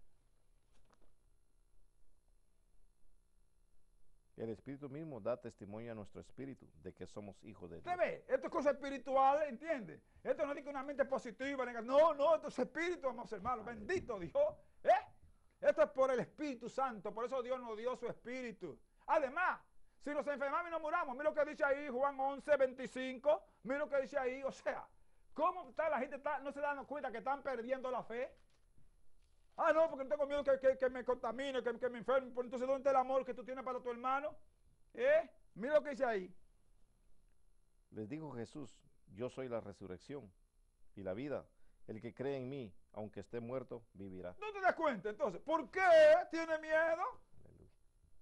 El espíritu mismo da testimonio a nuestro espíritu de que somos hijos de Dios. ¿Usted ve? Esto es cosa espiritual, ¿entiende? Esto no es que una mente positiva, no, esto es espíritu, vamos hermanos. Bendito Dios. Esto es por el Espíritu Santo, por eso Dios nos dio su espíritu. Además, si nos enfermamos y nos muramos, mira lo que dice ahí Juan 11, 25, mira lo que dice ahí, o sea, ¿cómo está la gente no se dan cuenta que están perdiendo la fe? No, porque tengo miedo que me contamine, que me enferme. Pues entonces, ¿dónde está el amor que tú tienes para tu hermano? Mira lo que dice ahí. Les dijo Jesús, yo soy la resurrección y la vida. El que cree en mí, aunque esté muerto, vivirá. ¿No te das cuenta entonces? ¿Por qué tiene miedo? Aleluya.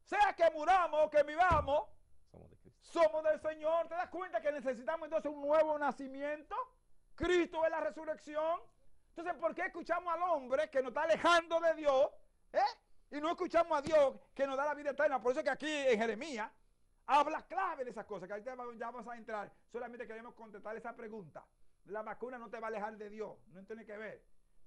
Sea que muramos o que vivamos, Somos de Cristo. somos del Señor. ¿Te das cuenta que necesitamos entonces un nuevo nacimiento? Cristo es la resurrección. Entonces, ¿por qué escuchamos al hombre que nos está alejando de Dios? Y no escuchamos a Dios que nos da la vida eterna. Por eso es que aquí en Jeremías habla clave de esas cosas, que ahorita ya vamos a entrar. Solamente queremos contestar esa pregunta. La vacuna no te va a alejar de Dios, no tiene que ver.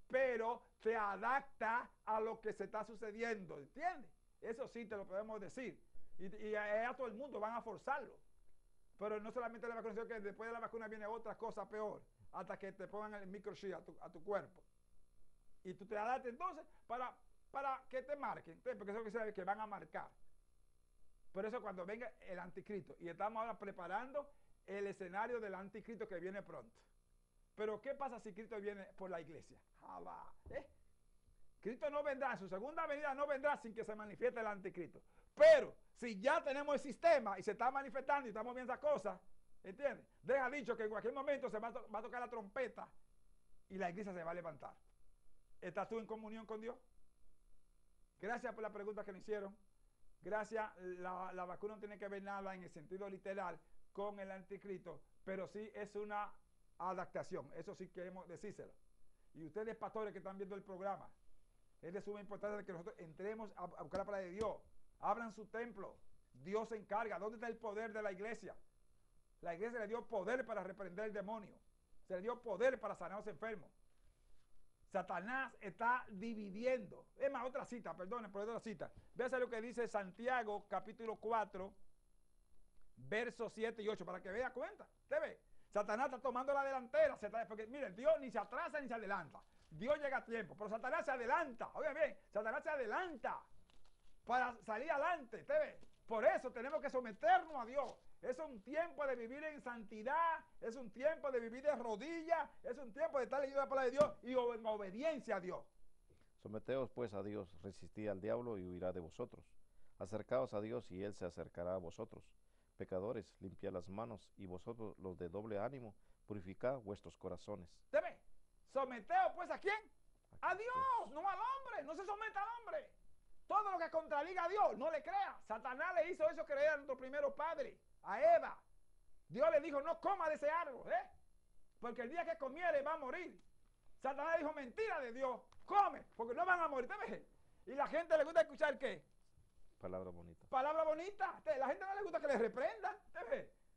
Pero te adapta a lo que se está sucediendo, ¿entiendes? Eso sí te lo podemos decir. Y a todo el mundo van a forzarlo. Pero no solamente la vacuna, sino que después de la vacuna viene otra cosa peor, hasta que te pongan el microchip a tu cuerpo. Y tú te adaptas entonces para que te marquen, porque eso es que van a marcar. Por eso cuando venga el anticristo, y estamos ahora preparando el escenario del anticristo que viene pronto. Pero ¿qué pasa si Cristo viene por la iglesia? Cristo no vendrá, en su segunda venida no vendrá sin que se manifieste el anticristo. Pero si ya tenemos el sistema y se está manifestando y estamos viendo esas cosas, ¿entiendes? Deja dicho que en cualquier momento se va a tocar la trompeta y la iglesia se va a levantar. ¿Estás tú en comunión con Dios? Gracias por la pregunta que me hicieron. Gracias, la vacuna no tiene que ver nada en el sentido literal con el anticristo, pero sí es una adaptación. Eso sí queremos decírselo. Y ustedes, pastores que están viendo el programa, es de suma importancia que nosotros entremos a buscar la palabra de Dios. Abran su templo. Dios se encarga. ¿Dónde está el poder de la iglesia? La iglesia le dio poder para reprender el demonio. Se le dio poder para sanar a los enfermos. Satanás está dividiendo. Es más, otra cita, perdonen por otra cita. Véase lo que dice Santiago, capítulo 4, versos 7 y 8, para que vea cuenta. ¿Usted ve? Satanás está tomando la delantera. Porque miren, Dios ni se atrasa ni se adelanta. Dios llega a tiempo, pero Satanás se adelanta. Oigan bien, Satanás se adelanta para salir adelante. ¿Usted ve? Por eso tenemos que someternos a Dios. Es un tiempo de vivir en santidad, es un tiempo de vivir de rodillas, es un tiempo de estar leyendo la palabra de Dios y en obediencia a Dios. Someteos pues a Dios, resistid al diablo y huirá de vosotros. Acercaos a Dios y él se acercará a vosotros. Pecadores, limpiad las manos, y vosotros los de doble ánimo, purificad vuestros corazones. ¿Usted ve? Someteos pues ¿a quién? A Dios, no al hombre, no se someta al hombre. Todo lo que contradiga a Dios, no le crea. Satanás le hizo eso creer a nuestro primero padre, a Eva. Dios le dijo, no coma de ese árbol, porque el día que comiere va a morir. Satanás dijo, mentira de Dios, come, porque no van a morir. Y la gente le gusta escuchar ¿qué? Palabra bonita. Palabra bonita. La gente no le gusta que le reprendan.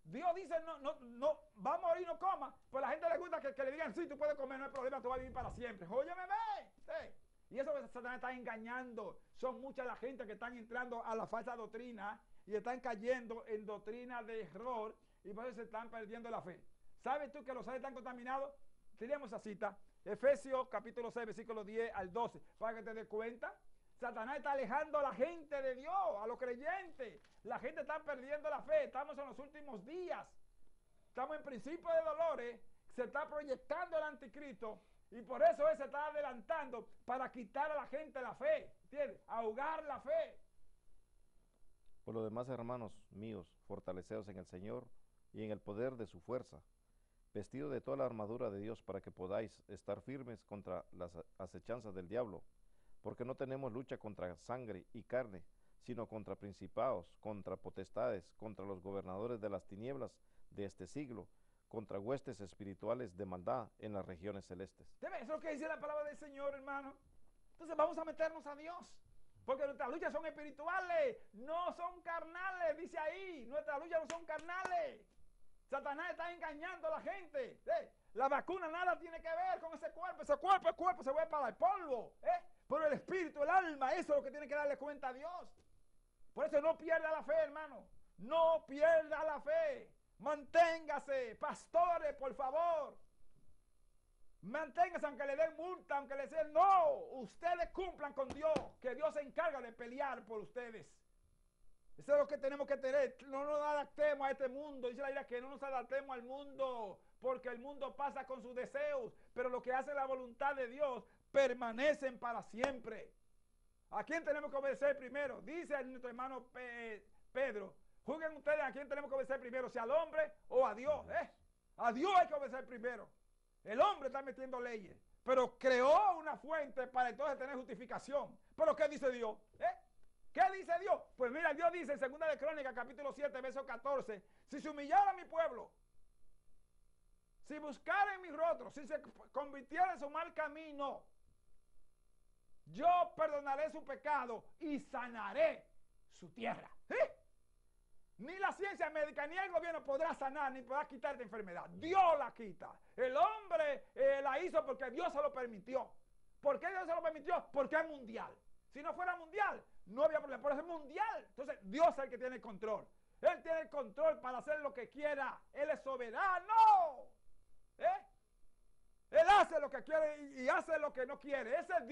Dios dice, no, va a morir, no coma. Pues a la gente le gusta que le digan, sí, tú puedes comer, no hay problema, tú vas a vivir para siempre. Óyeme, ve. Y eso que Satanás está engañando. Son mucha la gente que están entrando a la falsa doctrina y están cayendo en doctrina de error y por eso se están perdiendo la fe. ¿Sabes tú que los seres están contaminados? Tenemos esa cita, Efesios capítulo 6, versículo 10 al 12, para que te des cuenta. Satanás está alejando a la gente de Dios, a los creyentes. La gente está perdiendo la fe. Estamos en los últimos días. Estamos en principio de dolores. Se está proyectando el anticristo. Y por eso él se está adelantando para quitar a la gente la fe. ¿Entiendes? Ahogar la fe. Por lo demás, hermanos míos, fortaleceos en el Señor y en el poder de su fuerza, vestido de toda la armadura de Dios para que podáis estar firmes contra las acechanzas del diablo. Porque no tenemos lucha contra sangre y carne, sino contra principados, contra potestades, contra los gobernadores de las tinieblas de este siglo, contra huestes espirituales de maldad en las regiones celestes. Eso es lo que dice la palabra del Señor, hermano. Entonces vamos a meternos a Dios, porque nuestras luchas son espirituales, no son carnales, dice ahí. Nuestras luchas no son carnales. Satanás está engañando a la gente. La vacuna nada tiene que ver con ese cuerpo. Ese cuerpo se vuelve para el polvo. Pero el espíritu, el alma, eso es lo que tiene que darle cuenta a Dios. Por eso no pierda la fe, hermano. No pierda la fe. Manténgase, pastores, por favor. Manténgase aunque le den multa, aunque le den no. Ustedes cumplan con Dios, que Dios se encarga de pelear por ustedes. Eso es lo que tenemos que tener. No nos adaptemos a este mundo. Dice la Biblia que no nos adaptemos al mundo, porque el mundo pasa con sus deseos, pero lo que hace la voluntad de Dios permanecen para siempre. ¿A quién tenemos que obedecer primero? Dice nuestro hermano Pedro, juzguen ustedes a quién tenemos que obedecer primero, si al hombre o a Dios. A Dios hay que obedecer primero. El hombre está metiendo leyes, pero creó una fuente para entonces tener justificación. ¿Pero qué dice Dios? ¿Qué dice Dios? Pues mira, Dios dice en 2 de Crónicas, capítulo 7, verso 14, si se humillara mi pueblo, si buscara en mi rostro, si se convirtiera en su mal camino, yo perdonaré su pecado y sanaré su tierra. Ni la ciencia médica ni el gobierno podrá sanar ni podrá quitar esta enfermedad. Dios la quita. El hombre la hizo porque Dios se lo permitió. ¿Por qué Dios se lo permitió? Porque es mundial. Si no fuera mundial, no había problema. Por eso es mundial. Entonces Dios es el que tiene el control. Él tiene el control para hacer lo que quiera. Él es soberano. Él hace lo que quiere y hace lo que no quiere. Ese es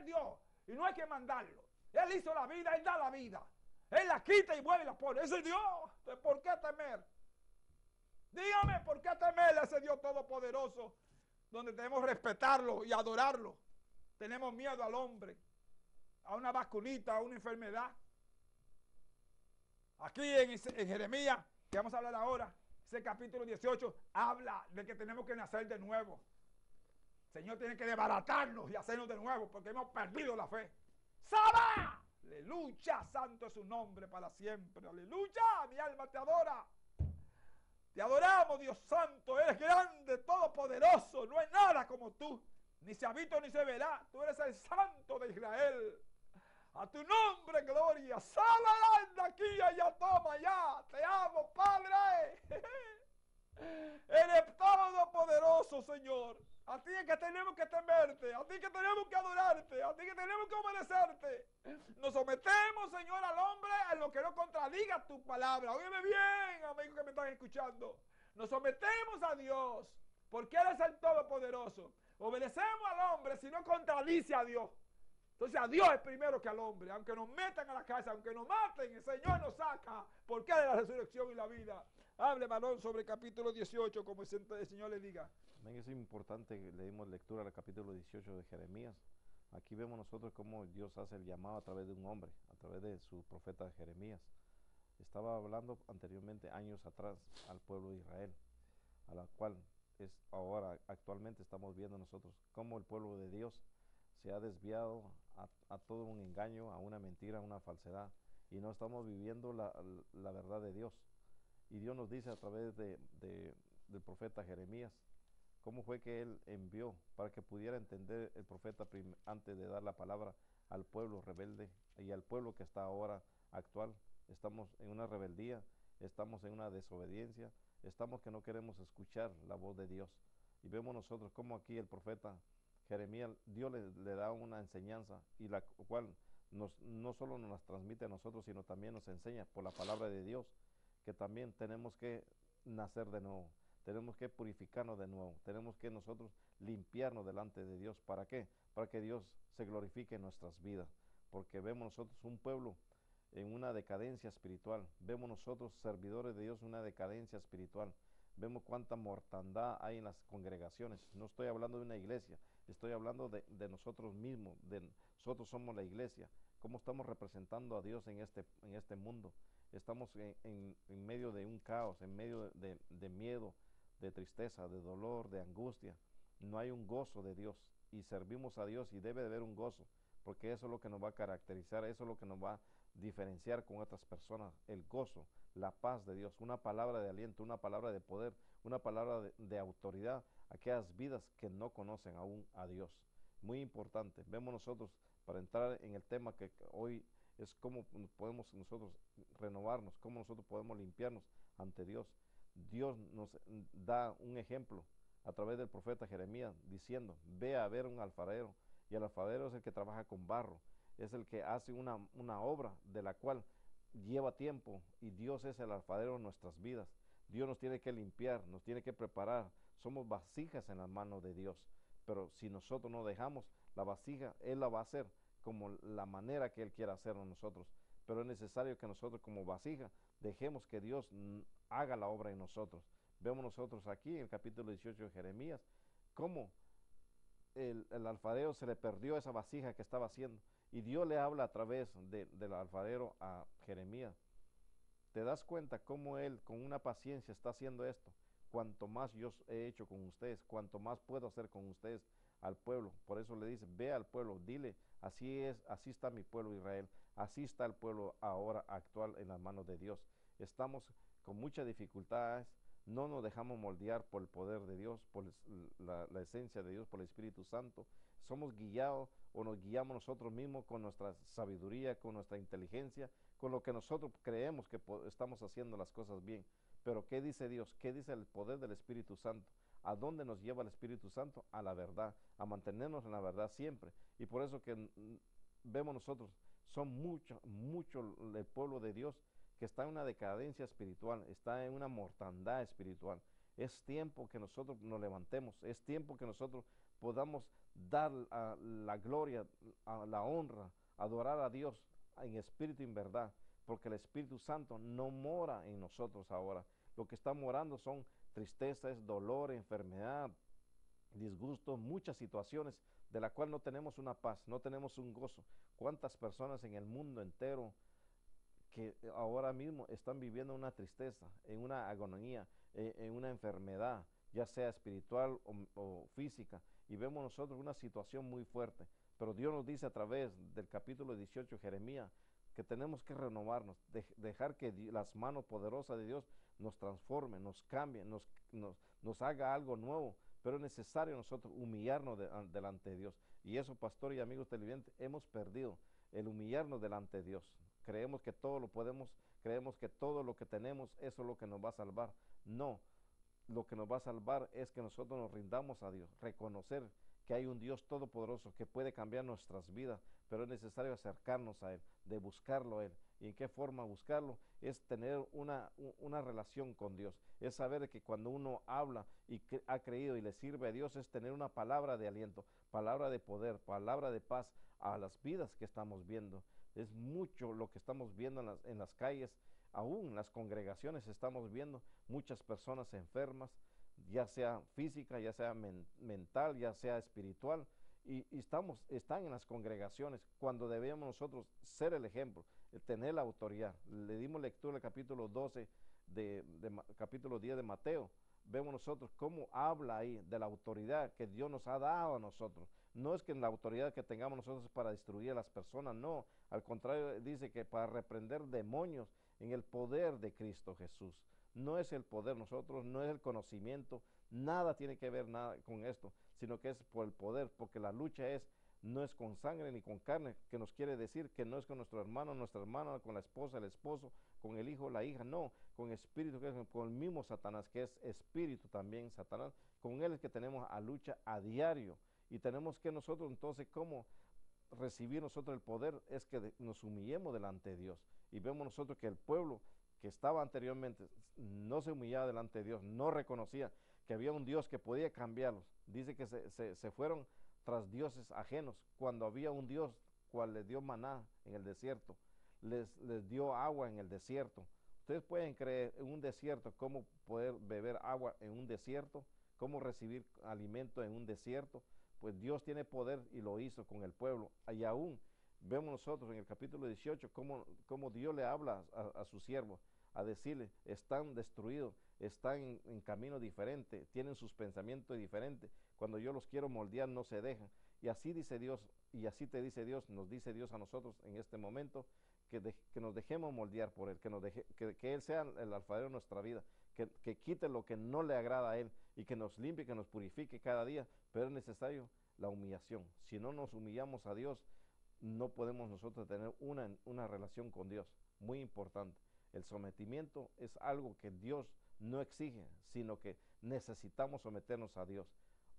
Dios. Y no hay que mandarlo. Él hizo la vida, Él da la vida. Él la quita y vuelve y la pone. Ese es Dios. ¿Por qué temer? Dígame, ¿por qué temer a ese Dios todopoderoso? Donde debemos respetarlo y adorarlo. Tenemos miedo al hombre, a una vacunita, a una enfermedad. Aquí en Jeremías, que vamos a hablar ahora, ese capítulo 18, habla de que tenemos que nacer de nuevo. El Señor tiene que desbaratarnos y hacernos de nuevo porque hemos perdido la fe. ¡Saba! Aleluya, santo es su nombre para siempre. Aleluya, mi alma te adora. Te adoramos, Dios santo. Eres grande, todopoderoso. No hay nada como tú. Ni se ha visto ni se verá. Tú eres el santo de Israel. A tu nombre, gloria. Sálala de aquí, allá, toma, ya. Te amo, Padre. Eres todopoderoso, Señor. A ti es que tenemos que temerte, a ti que tenemos que adorarte, a ti que tenemos que obedecerte. Nos sometemos, Señor, al hombre en lo que no contradiga tu palabra. Óyeme bien, amigos que me están escuchando. Nos sometemos a Dios, porque Él es el Todopoderoso. Obedecemos al hombre si no contradice a Dios. Entonces a Dios es primero que al hombre. Aunque nos metan a la casa, aunque nos maten, el Señor nos saca. Porque Él es la resurrección y la vida. Hable, varón, sobre el capítulo 18, como el Señor le diga. Es importante que le dimos lectura al capítulo 18 de Jeremías. Aquí vemos nosotros cómo Dios hace el llamado a través de un hombre, a través de su profeta Jeremías. Estaba hablando anteriormente, años atrás, al pueblo de Israel, a la cual es ahora, actualmente estamos viendo nosotros cómo el pueblo de Dios se ha desviado a todo un engaño, a una mentira, a una falsedad, y no estamos viviendo la verdad de Dios. Y Dios nos dice a través del profeta Jeremías, cómo fue que él envió para que pudiera entender el profeta antes de dar la palabra, al pueblo rebelde y al pueblo que está ahora actual. Estamos en una rebeldía, estamos en una desobediencia, estamos que no queremos escuchar la voz de Dios. Y vemos nosotros como aquí el profeta Jeremías, Dios le da una enseñanza y la cual no solo nos las transmite a nosotros, sino también nos enseña por la palabra de Dios, que también tenemos que nacer de nuevo, tenemos que purificarnos de nuevo, tenemos que nosotros limpiarnos delante de Dios. ¿Para qué? Para que Dios se glorifique en nuestras vidas, porque vemos nosotros un pueblo en una decadencia espiritual, vemos nosotros servidores de Dios una decadencia espiritual, vemos cuánta mortandad hay en las congregaciones. No estoy hablando de una iglesia, estoy hablando de nosotros mismos, de nosotros somos la iglesia, cómo estamos representando a Dios en este mundo. Estamos en medio de un caos, en medio de miedo, de tristeza, de dolor, de angustia. No hay un gozo de Dios y servimos a Dios y debe de haber un gozo, porque eso es lo que nos va a caracterizar, eso es lo que nos va a diferenciar con otras personas, el gozo, la paz de Dios, una palabra de aliento, una palabra de poder, una palabra de autoridad a aquellas vidas que no conocen aún a Dios. Muy importante. Vemos nosotros, para entrar en el tema que hoy es cómo podemos nosotros renovarnos, cómo nosotros podemos limpiarnos ante Dios. Dios nos da un ejemplo a través del profeta Jeremías diciendo, ve a ver un alfarero, y el alfarero es el que trabaja con barro, es el que hace una obra de la cual lleva tiempo, y Dios es el alfarero en nuestras vidas. Dios nos tiene que limpiar, nos tiene que preparar, somos vasijas en las manos de Dios, pero si nosotros no dejamos la vasija, Él la va a hacer como la manera que Él quiera hacerlo nosotros, pero es necesario que nosotros como vasija dejemos que Dios haga la obra en nosotros. Vemos nosotros aquí en el capítulo 18 de Jeremías, cómo el alfarero se le perdió esa vasija que estaba haciendo, y Dios le habla a través del alfarero a Jeremías. ¿Te das cuenta cómo Él con una paciencia está haciendo esto? Cuanto más yo he hecho con ustedes, cuanto más puedo hacer con ustedes al pueblo. Por eso le dice, ve al pueblo, dile, así es, así está mi pueblo Israel, así está el pueblo ahora actual en las manos de Dios. Estamos con muchas dificultades, no nos dejamos moldear por el poder de Dios, por la esencia de Dios, por el Espíritu Santo. Somos guiados o nos guiamos nosotros mismos con nuestra sabiduría, con nuestra inteligencia, con lo que nosotros creemos que estamos haciendo las cosas bien. Pero ¿qué dice Dios? ¿Qué dice el poder del Espíritu Santo? ¿A dónde nos lleva el Espíritu Santo? A la verdad, a mantenernos en la verdad siempre. Y por eso que vemos nosotros, son mucho el pueblo de Dios que está en una decadencia espiritual, está en una mortandad espiritual. Es tiempo que nosotros nos levantemos, es tiempo que nosotros podamos dar la gloria, la honra, adorar a Dios en espíritu y en verdad, porque el Espíritu Santo no mora en nosotros ahora. Lo que está morando son tristezas, dolor, enfermedad, disgustos, muchas situaciones de la cual no tenemos una paz, no tenemos un gozo. ¿Cuántas personas en el mundo entero que ahora mismo están viviendo una tristeza, en una agonía, en una enfermedad, ya sea espiritual o física? Y vemos nosotros una situación muy fuerte, pero Dios nos dice a través del capítulo 18 de Jeremías que tenemos que renovarnos, dejar que las manos poderosas de Dios nos transformen, nos cambien, nos haga algo nuevo, pero es necesario nosotros humillarnos delante de Dios. Y eso, pastor y amigos televidentes, hemos perdido el humillarnos delante de Dios. Creemos que todo lo podemos, creemos que todo lo que tenemos, eso es lo que nos va a salvar. No, lo que nos va a salvar es que nosotros nos rindamos a Dios, reconocer que hay un Dios todopoderoso que puede cambiar nuestras vidas, pero es necesario acercarnos a Él, de buscarlo a Él. ¿Y en qué forma buscarlo? Es tener una relación con Dios, es saber que cuando uno habla y ha creído y le sirve a Dios, es tener una palabra de aliento, palabra de poder, palabra de paz a las vidas que estamos viendo. Es mucho lo que estamos viendo en las calles, aún en las congregaciones estamos viendo muchas personas enfermas, ya sea física, ya sea mental, ya sea espiritual, y están en las congregaciones cuando debemos nosotros ser el ejemplo, tener la autoridad. Le dimos lectura al capítulo 12, capítulo 10 de Mateo. Vemos nosotros cómo habla ahí de la autoridad que Dios nos ha dado a nosotros. No es que la autoridad que tengamos nosotros es para destruir a las personas, no. Al contrario, dice que para reprender demonios en el poder de Cristo Jesús. No es el poder nosotros, no es el conocimiento, nada tiene que ver nada con esto, sino que es por el poder, porque la lucha es no es con sangre ni con carne, que nos quiere decir que no es con nuestro hermano, nuestra hermana, con la esposa, el esposo, con el hijo, la hija, no, con espíritu, que es con el mismo Satanás, que es espíritu también, Satanás, con él es que tenemos a lucha a diario, y tenemos que nosotros entonces, ¿cómo recibir nosotros el poder? Es que nos humillemos delante de Dios, y vemos nosotros que el pueblo que estaba anteriormente no se humillaba delante de Dios, no reconocía que había un Dios que podía cambiarlos, dice que se fueron tras dioses ajenos, cuando había un Dios cual les dio maná en el desierto, les dio agua en el desierto. Ustedes pueden creer en un desierto, cómo poder beber agua en un desierto, cómo recibir alimento en un desierto. Pues Dios tiene poder y lo hizo con el pueblo. Y aún vemos nosotros en el capítulo 18 cómo Dios le habla a su siervo, a decirle, están destruidos, están en camino diferente, tienen sus pensamientos diferentes. Cuando yo los quiero moldear, no se dejan. Y así dice Dios, y así te dice Dios, nos dice Dios a nosotros en este momento, que nos dejemos moldear por Él, que Él sea el alfarero de nuestra vida, que quite lo que no le agrada a Él y que nos limpie, que nos purifique cada día. Pero es necesario la humillación. Si no nos humillamos a Dios, no podemos nosotros tener una relación con Dios. Muy importante. El sometimiento es algo que Dios no exige, sino que necesitamos someternos a Dios.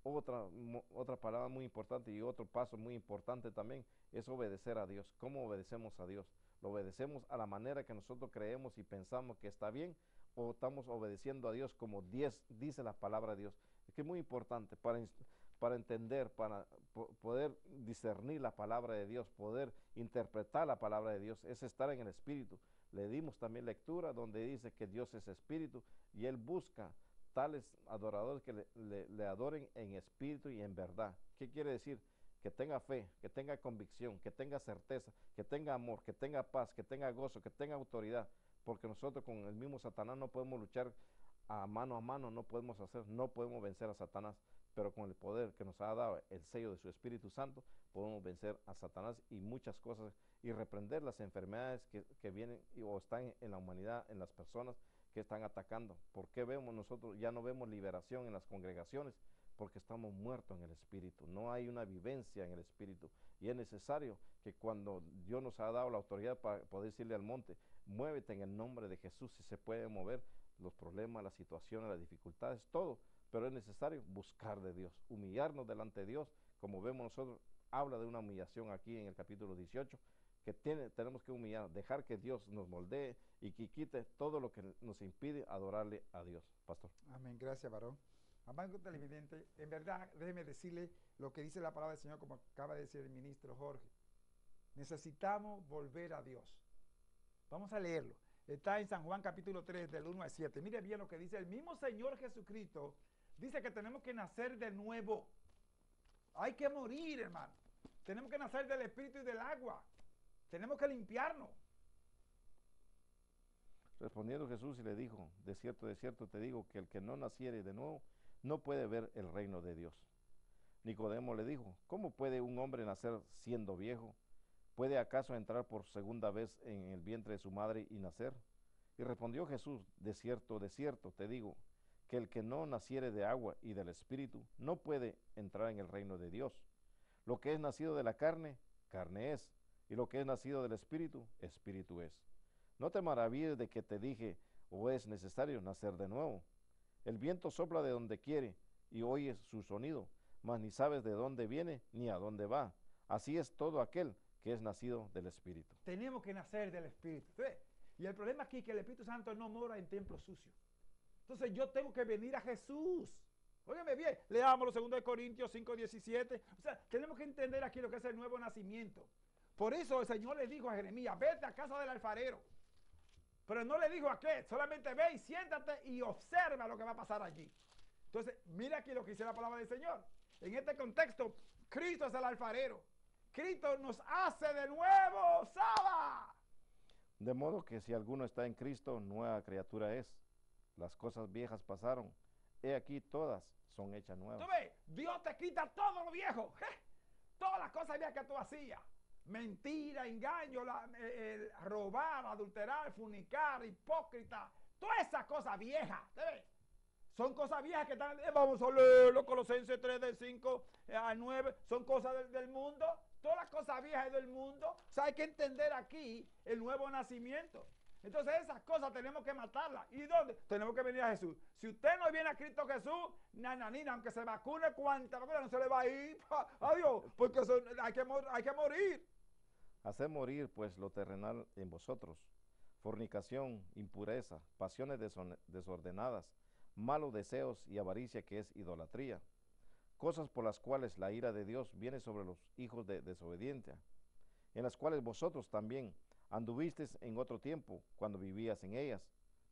Otra palabra muy importante y otro paso muy importante también es obedecer a Dios. ¿Cómo obedecemos a Dios? ¿Lo obedecemos a la manera que nosotros creemos y pensamos que está bien, o estamos obedeciendo a Dios como dice la palabra de Dios? Es que es muy importante para entender, para poder discernir la palabra de Dios, poder interpretar la palabra de Dios, es estar en el Espíritu. Le dimos también lectura donde dice que Dios es Espíritu y Él busca tales adoradores que le adoren en espíritu y en verdad. ¿Qué quiere decir? Que tenga fe, que tenga convicción, que tenga certeza, que tenga amor, que tenga paz, que tenga gozo, que tenga autoridad, porque nosotros con el mismo Satanás no podemos luchar a mano, no podemos vencer a Satanás, pero con el poder que nos ha dado el sello de su Espíritu Santo, podemos vencer a Satanás y muchas cosas, y reprender las enfermedades que vienen o están en la humanidad, en las personas que están atacando. ¿Por qué vemos nosotros, ya no vemos liberación en las congregaciones? Porque estamos muertos en el Espíritu, no hay una vivencia en el Espíritu, y es necesario que cuando Dios nos ha dado la autoridad para poder decirle al monte, muévete en el nombre de Jesús, si se puede mover los problemas, las situaciones, las dificultades, todo, pero es necesario buscar de Dios, humillarnos delante de Dios, como vemos nosotros, habla de una humillación aquí en el capítulo 18, que tenemos que humillar, dejar que Dios nos moldee y que quite todo lo que nos impide adorarle a Dios. Pastor. Amén, gracias, varón. Amado televidente, en verdad, déjeme decirle lo que dice la palabra del Señor, como acaba de decir el ministro Jorge. Necesitamos volver a Dios. Vamos a leerlo. Está en San Juan capítulo 3, del 1 al 7. Mire bien lo que dice el mismo Señor Jesucristo. Dice que tenemos que nacer de nuevo. Hay que morir, hermano. Tenemos que nacer del espíritu y del agua. Tenemos que limpiarnos. Respondiendo Jesús y le dijo, de cierto te digo, que el que no naciere de nuevo no puede ver el reino de Dios. Nicodemo le dijo, ¿cómo puede un hombre nacer siendo viejo? ¿Puede acaso entrar por segunda vez en el vientre de su madre y nacer? Y respondió Jesús, de cierto te digo, que el que no naciere de agua y del Espíritu no puede entrar en el reino de Dios. Lo que es nacido de la carne, carne es, y lo que es nacido del Espíritu, Espíritu es. No te maravilles de que te dije, o es necesario nacer de nuevo. El viento sopla de donde quiere y oyes su sonido, mas ni sabes de dónde viene ni a dónde va. Así es todo aquel que es nacido del Espíritu. Tenemos que nacer del Espíritu. ¿Sí? Y el problema aquí es que el Espíritu Santo no mora en templos sucios. Entonces yo tengo que venir a Jesús. Óigame bien, leamos los 2 Corintios 5:17. O sea, tenemos que entender aquí lo que es el nuevo nacimiento. Por eso el Señor le dijo a Jeremías, vete a casa del alfarero. Pero no le dijo a qué, solamente ve y siéntate y observa lo que va a pasar allí. Entonces, mira aquí lo que dice la palabra del Señor. En este contexto, Cristo es el alfarero. Cristo nos hace de nuevo, ¡Saba! De modo que si alguno está en Cristo, nueva criatura es. Las cosas viejas pasaron, he aquí todas son hechas nuevas. ¿Tú ves? Dios te quita todo lo viejo. Todas las cosas viejas que tú hacías. Mentira, engaño, robar, adulterar, fornicar, hipócrita. Todas esas cosas viejas. ¿Tú ves? Son cosas viejas que están, vamos a leer los Colosenses 3 del 5 al 9, son cosas del mundo. Todas las cosas viejas del mundo. O sea, hay que entender aquí el nuevo nacimiento. Entonces esas cosas tenemos que matarlas. ¿Y dónde? Tenemos que venir a Jesús. Si usted no viene a Cristo Jesús, nananina, aunque se vacune, cuánta vacuna no se le va a ir. Adiós, porque hay que morir. Hacer morir pues lo terrenal en vosotros, fornicación, impureza, pasiones desordenadas, malos deseos y avaricia, que es idolatría, cosas por las cuales la ira de Dios viene sobre los hijos de desobediencia, en las cuales vosotros también anduvisteis en otro tiempo cuando vivías en ellas,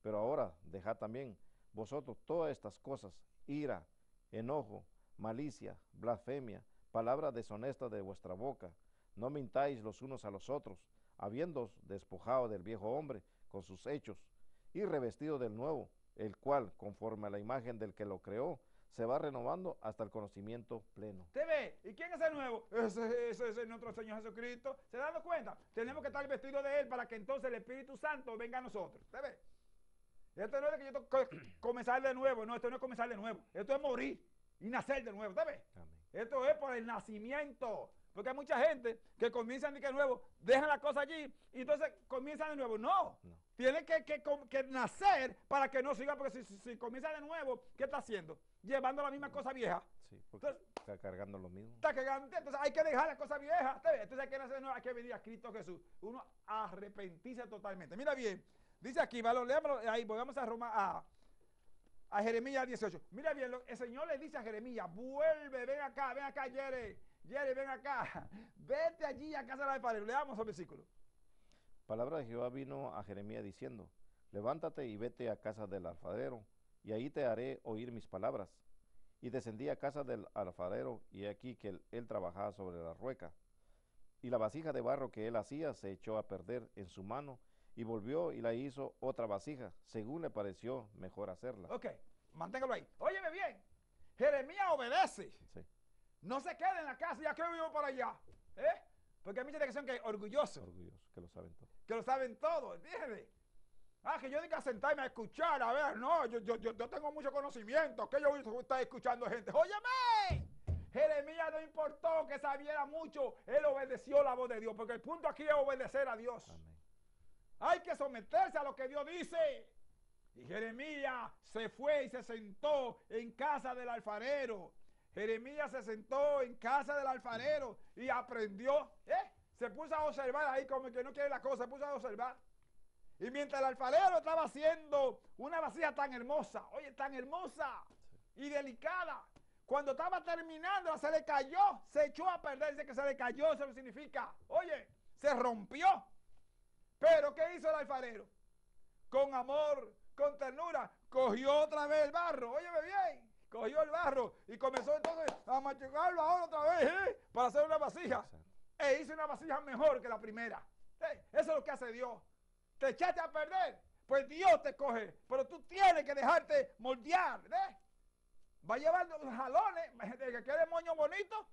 pero ahora dejad también vosotros todas estas cosas: ira, enojo, malicia, blasfemia, palabra deshonesta de vuestra boca. No mintáis los unos a los otros, habiéndoos despojado del viejo hombre con sus hechos, y revestido del nuevo, el cual, conforme a la imagen del que lo creó, se va renovando hasta el conocimiento pleno. ¿Te ve? ¿Y quién es el nuevo? Ese es nuestro Señor Jesucristo. ¿Se dan cuenta? Tenemos que estar vestidos de Él para que entonces el Espíritu Santo venga a nosotros. ¿Te ve? Esto no es que yo tengo que comenzar de nuevo. No, esto no es comenzar de nuevo. Esto es morir y nacer de nuevo. ¿Te ve? Amén. Esto es por el nacimiento. Porque hay mucha gente que comienzan de nuevo, dejan la cosa allí y entonces comienzan de nuevo. No. Tiene que nacer para que no siga, porque si comienza de nuevo, ¿qué está haciendo? Llevando la misma cosa vieja. Sí, porque entonces, está cargando lo mismo. Está cargando, entonces hay que dejar las cosas viejas. Entonces hay que nacer de nuevo, hay que venir a Cristo Jesús. Uno arrepentirse totalmente. Mira bien, dice aquí, leámoslo ahí, volvamos a Jeremías 18. Mira bien, el Señor le dice a Jeremías: vuelve, ven acá, Jerry, ven acá, vete allí a casa del alfarero. Leamos el versículo. Palabra de Jehová vino a Jeremías diciendo: levántate y vete a casa del alfarero, y ahí te haré oír mis palabras. Y descendí a casa del alfarero, y aquí que él trabajaba sobre la rueca. Y la vasija de barro que él hacía se echó a perder en su mano, y volvió y la hizo otra vasija, según le pareció mejor hacerla. Ok, manténgalo ahí. Óyeme bien, Jeremías obedece. Sí. No se quede en la casa, ya que vivo por allá. Porque hay mucha gente que son orgullosos. Orgullosos, que lo saben todo. Que lo saben todo, ¿entiendes? Que yo diga a sentarme a escuchar, a ver, no, yo tengo mucho conocimiento, que yo estoy escuchando gente. ¡Óyeme! Jeremías no importó que sabiera mucho, él obedeció la voz de Dios, porque el punto aquí es obedecer a Dios. Amén. Hay que someterse a lo que Dios dice. Y Jeremías se fue y se sentó en casa del alfarero. Jeremías se sentó en casa del alfarero y aprendió. Se puso a observar ahí como el que no quiere la cosa, se puso a observar. Y mientras el alfarero estaba haciendo una vasija tan hermosa, oye, tan hermosa y delicada, cuando estaba terminando, se le cayó, se echó a perder. Dice que se le cayó, eso significa, oye, se rompió. Pero ¿qué hizo el alfarero? Con amor, con ternura, cogió otra vez el barro, óyeme bien. Cogió el barro y comenzó entonces a machucarlo ahora otra vez, para hacer una vasija. E hizo una vasija mejor que la primera. Eso es lo que hace Dios. Te echaste a perder, pues Dios te coge. Pero tú tienes que dejarte moldear. Va a llevar jalones, de que quede moño bonito.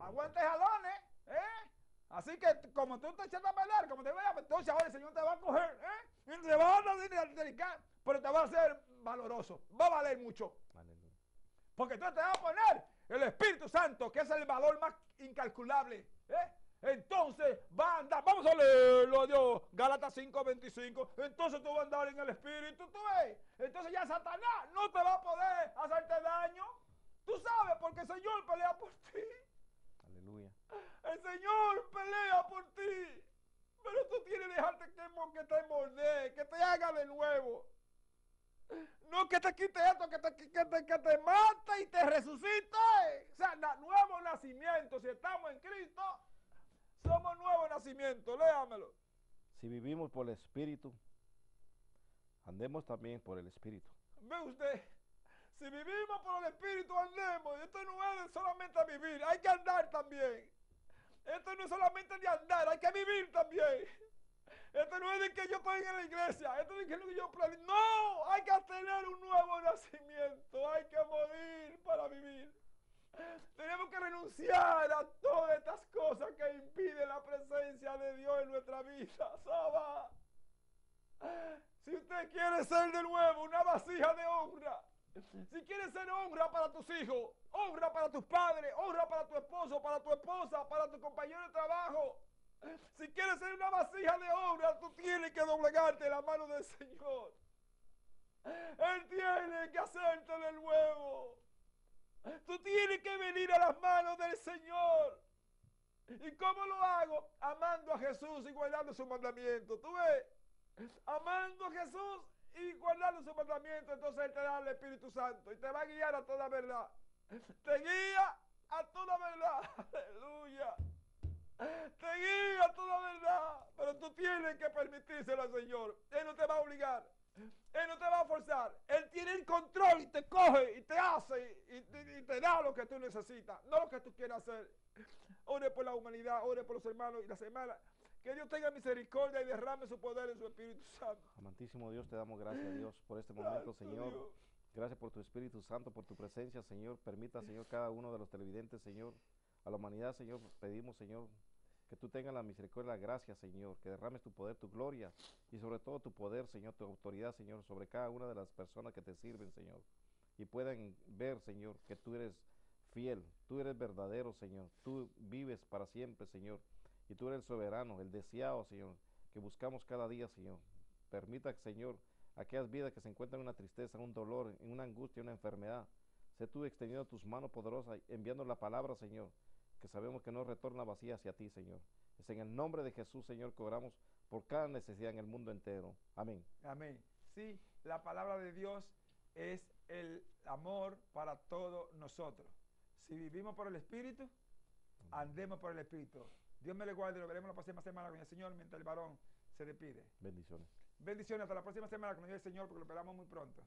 Aguante jalones. Así que como tú te echaste a perder, como te veas, entonces ahora el Señor te va a coger. Y te va a dedicar, pero te va a hacer valoroso. Va a valer mucho. Porque tú te vas a poner el Espíritu Santo, que es el valor más incalculable. Entonces va a andar, vamos a leerlo, Dios, Gálatas 5:25. Entonces tú vas a andar en el Espíritu, tú ves. Entonces ya Satanás no te va a poder hacerte daño. Tú sabes, porque el Señor pelea por ti. Aleluya. El Señor pelea por ti. Pero tú tienes que dejarte que te moldee, que te haga de nuevo. No que te quite esto, que te mate y te resucite. O sea, nuevo nacimiento. Si estamos en Cristo, somos nuevo nacimiento. Léamelo. Si vivimos por el Espíritu, andemos también por el Espíritu. Ve usted, si vivimos por el Espíritu, andemos. Esto no es solamente vivir, hay que andar también. Esto no es solamente de andar, hay que vivir también. Esto no es de que yo estoy en la iglesia, esto es de que yo planifico. No, hay que tener un nuevo nacimiento, hay que morir para vivir. Tenemos que renunciar a todas estas cosas que impiden la presencia de Dios en nuestra vida. Saba. Si usted quiere ser de nuevo una vasija de honra, Si quieres ser honra para tus hijos, honra para tus padres, honra para tu esposo, para tu esposa, para tu compañero de trabajo. Si quieres ser una vasija de honra, tú tienes que doblegarte en la mano del Señor. Él tiene que hacerte de nuevo. Tú tienes que venir a las manos del Señor. ¿Y cómo lo hago? Amando a Jesús y guardando sus mandamientos. ¿Tú ves? Amando a Jesús y guardando sus mandamientos. Entonces Él te da el Espíritu Santo y te va a guiar a toda verdad. Te guía a toda verdad. Aleluya. Te guía a toda verdad. Pero tú tienes que permitírselo al Señor. Él no te va a obligar. Él no te va a forzar. Él tiene el control y te coge y te hace y te da lo que tú necesitas, no lo que tú quieras hacer. Ore por la humanidad, ore por los hermanos y las hermanas. Que Dios tenga misericordia y derrame su poder en su Espíritu Santo. Amantísimo Dios, te damos gracias, Dios, por este momento, Señor. Dios. Gracias por tu Espíritu Santo, por tu presencia, Señor. Permita, Señor, cada uno de los televidentes, Señor. A la humanidad, Señor, pedimos, Señor, que tú tengas la misericordia, la gracia, Señor, que derrames tu poder, tu gloria y sobre todo tu poder, Señor, tu autoridad, Señor, sobre cada una de las personas que te sirven, Señor. Y puedan ver, Señor, que tú eres fiel, tú eres verdadero, Señor. Tú vives para siempre, Señor. Y tú eres el soberano, el deseado, Señor, que buscamos cada día, Señor. Permita, Señor, aquellas vidas que se encuentran en una tristeza, un dolor, en una angustia, una enfermedad. Sé tú extendiendo tus manos poderosas, enviando la palabra, Señor, que sabemos que no retorna vacía hacia ti, Señor. Es en el nombre de Jesús, Señor, que oramos por cada necesidad en el mundo entero. Amén. Amén. Sí, la palabra de Dios es el amor para todos nosotros. Si vivimos por el Espíritu, andemos por el Espíritu. Dios me le guarde, lo veremos la próxima semana con el Señor mientras el varón se despide. Bendiciones. Bendiciones, hasta la próxima semana con el Señor, porque lo esperamos muy pronto.